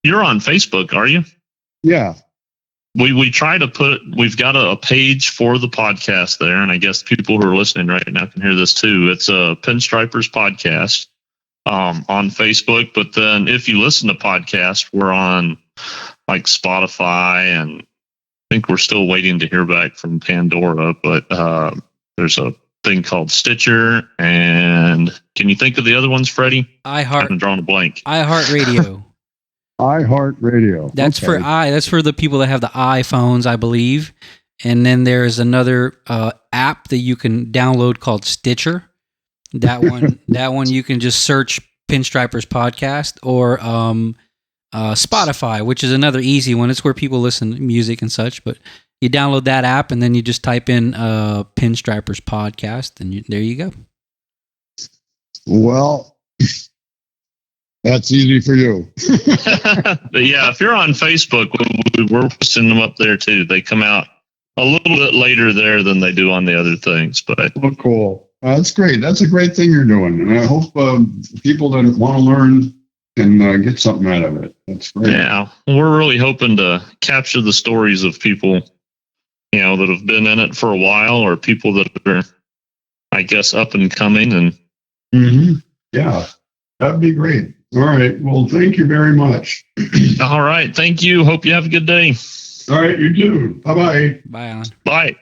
S1: You're on Facebook, are you?
S3: Yeah.
S1: We try to we've got a page for the podcast there, and I guess people who are listening right now can hear this too. It's a Pinstripers podcast on Facebook. But then if you listen to podcasts, we're on like Spotify, and I think we're still waiting to hear back from Pandora, but there's a thing called Stitcher. And can you think of the other ones, Freddie? I haven't drawn a blank.
S2: iHeartRadio.
S3: iHeartRadio.
S2: That's okay. That's for the people that have the iPhones, I believe. And then there's another app that you can download called Stitcher. That one you can just search Pinstripers podcast, or Spotify, which is another easy one. It's where people listen to music and such. But you download that app, and then you just type in Pinstripers podcast, and there you go.
S3: Well, that's easy for you.
S1: Yeah, if you're on Facebook, we're posting them up there too. They come out a little bit later there than they do on the other things. But
S3: cool. That's great. That's a great thing you're doing, and I hope people that want to learn can get something out of it. That's great.
S1: Yeah, we're really hoping to capture the stories of people, that have been in it for a while, or people that are, I guess, up and coming. And
S3: yeah, that'd be great. All right. Well, thank you very much.
S1: All right. Thank you. Hope you have a good day.
S3: All right. You too. Bye-bye.
S2: Bye, Alan.
S1: Bye.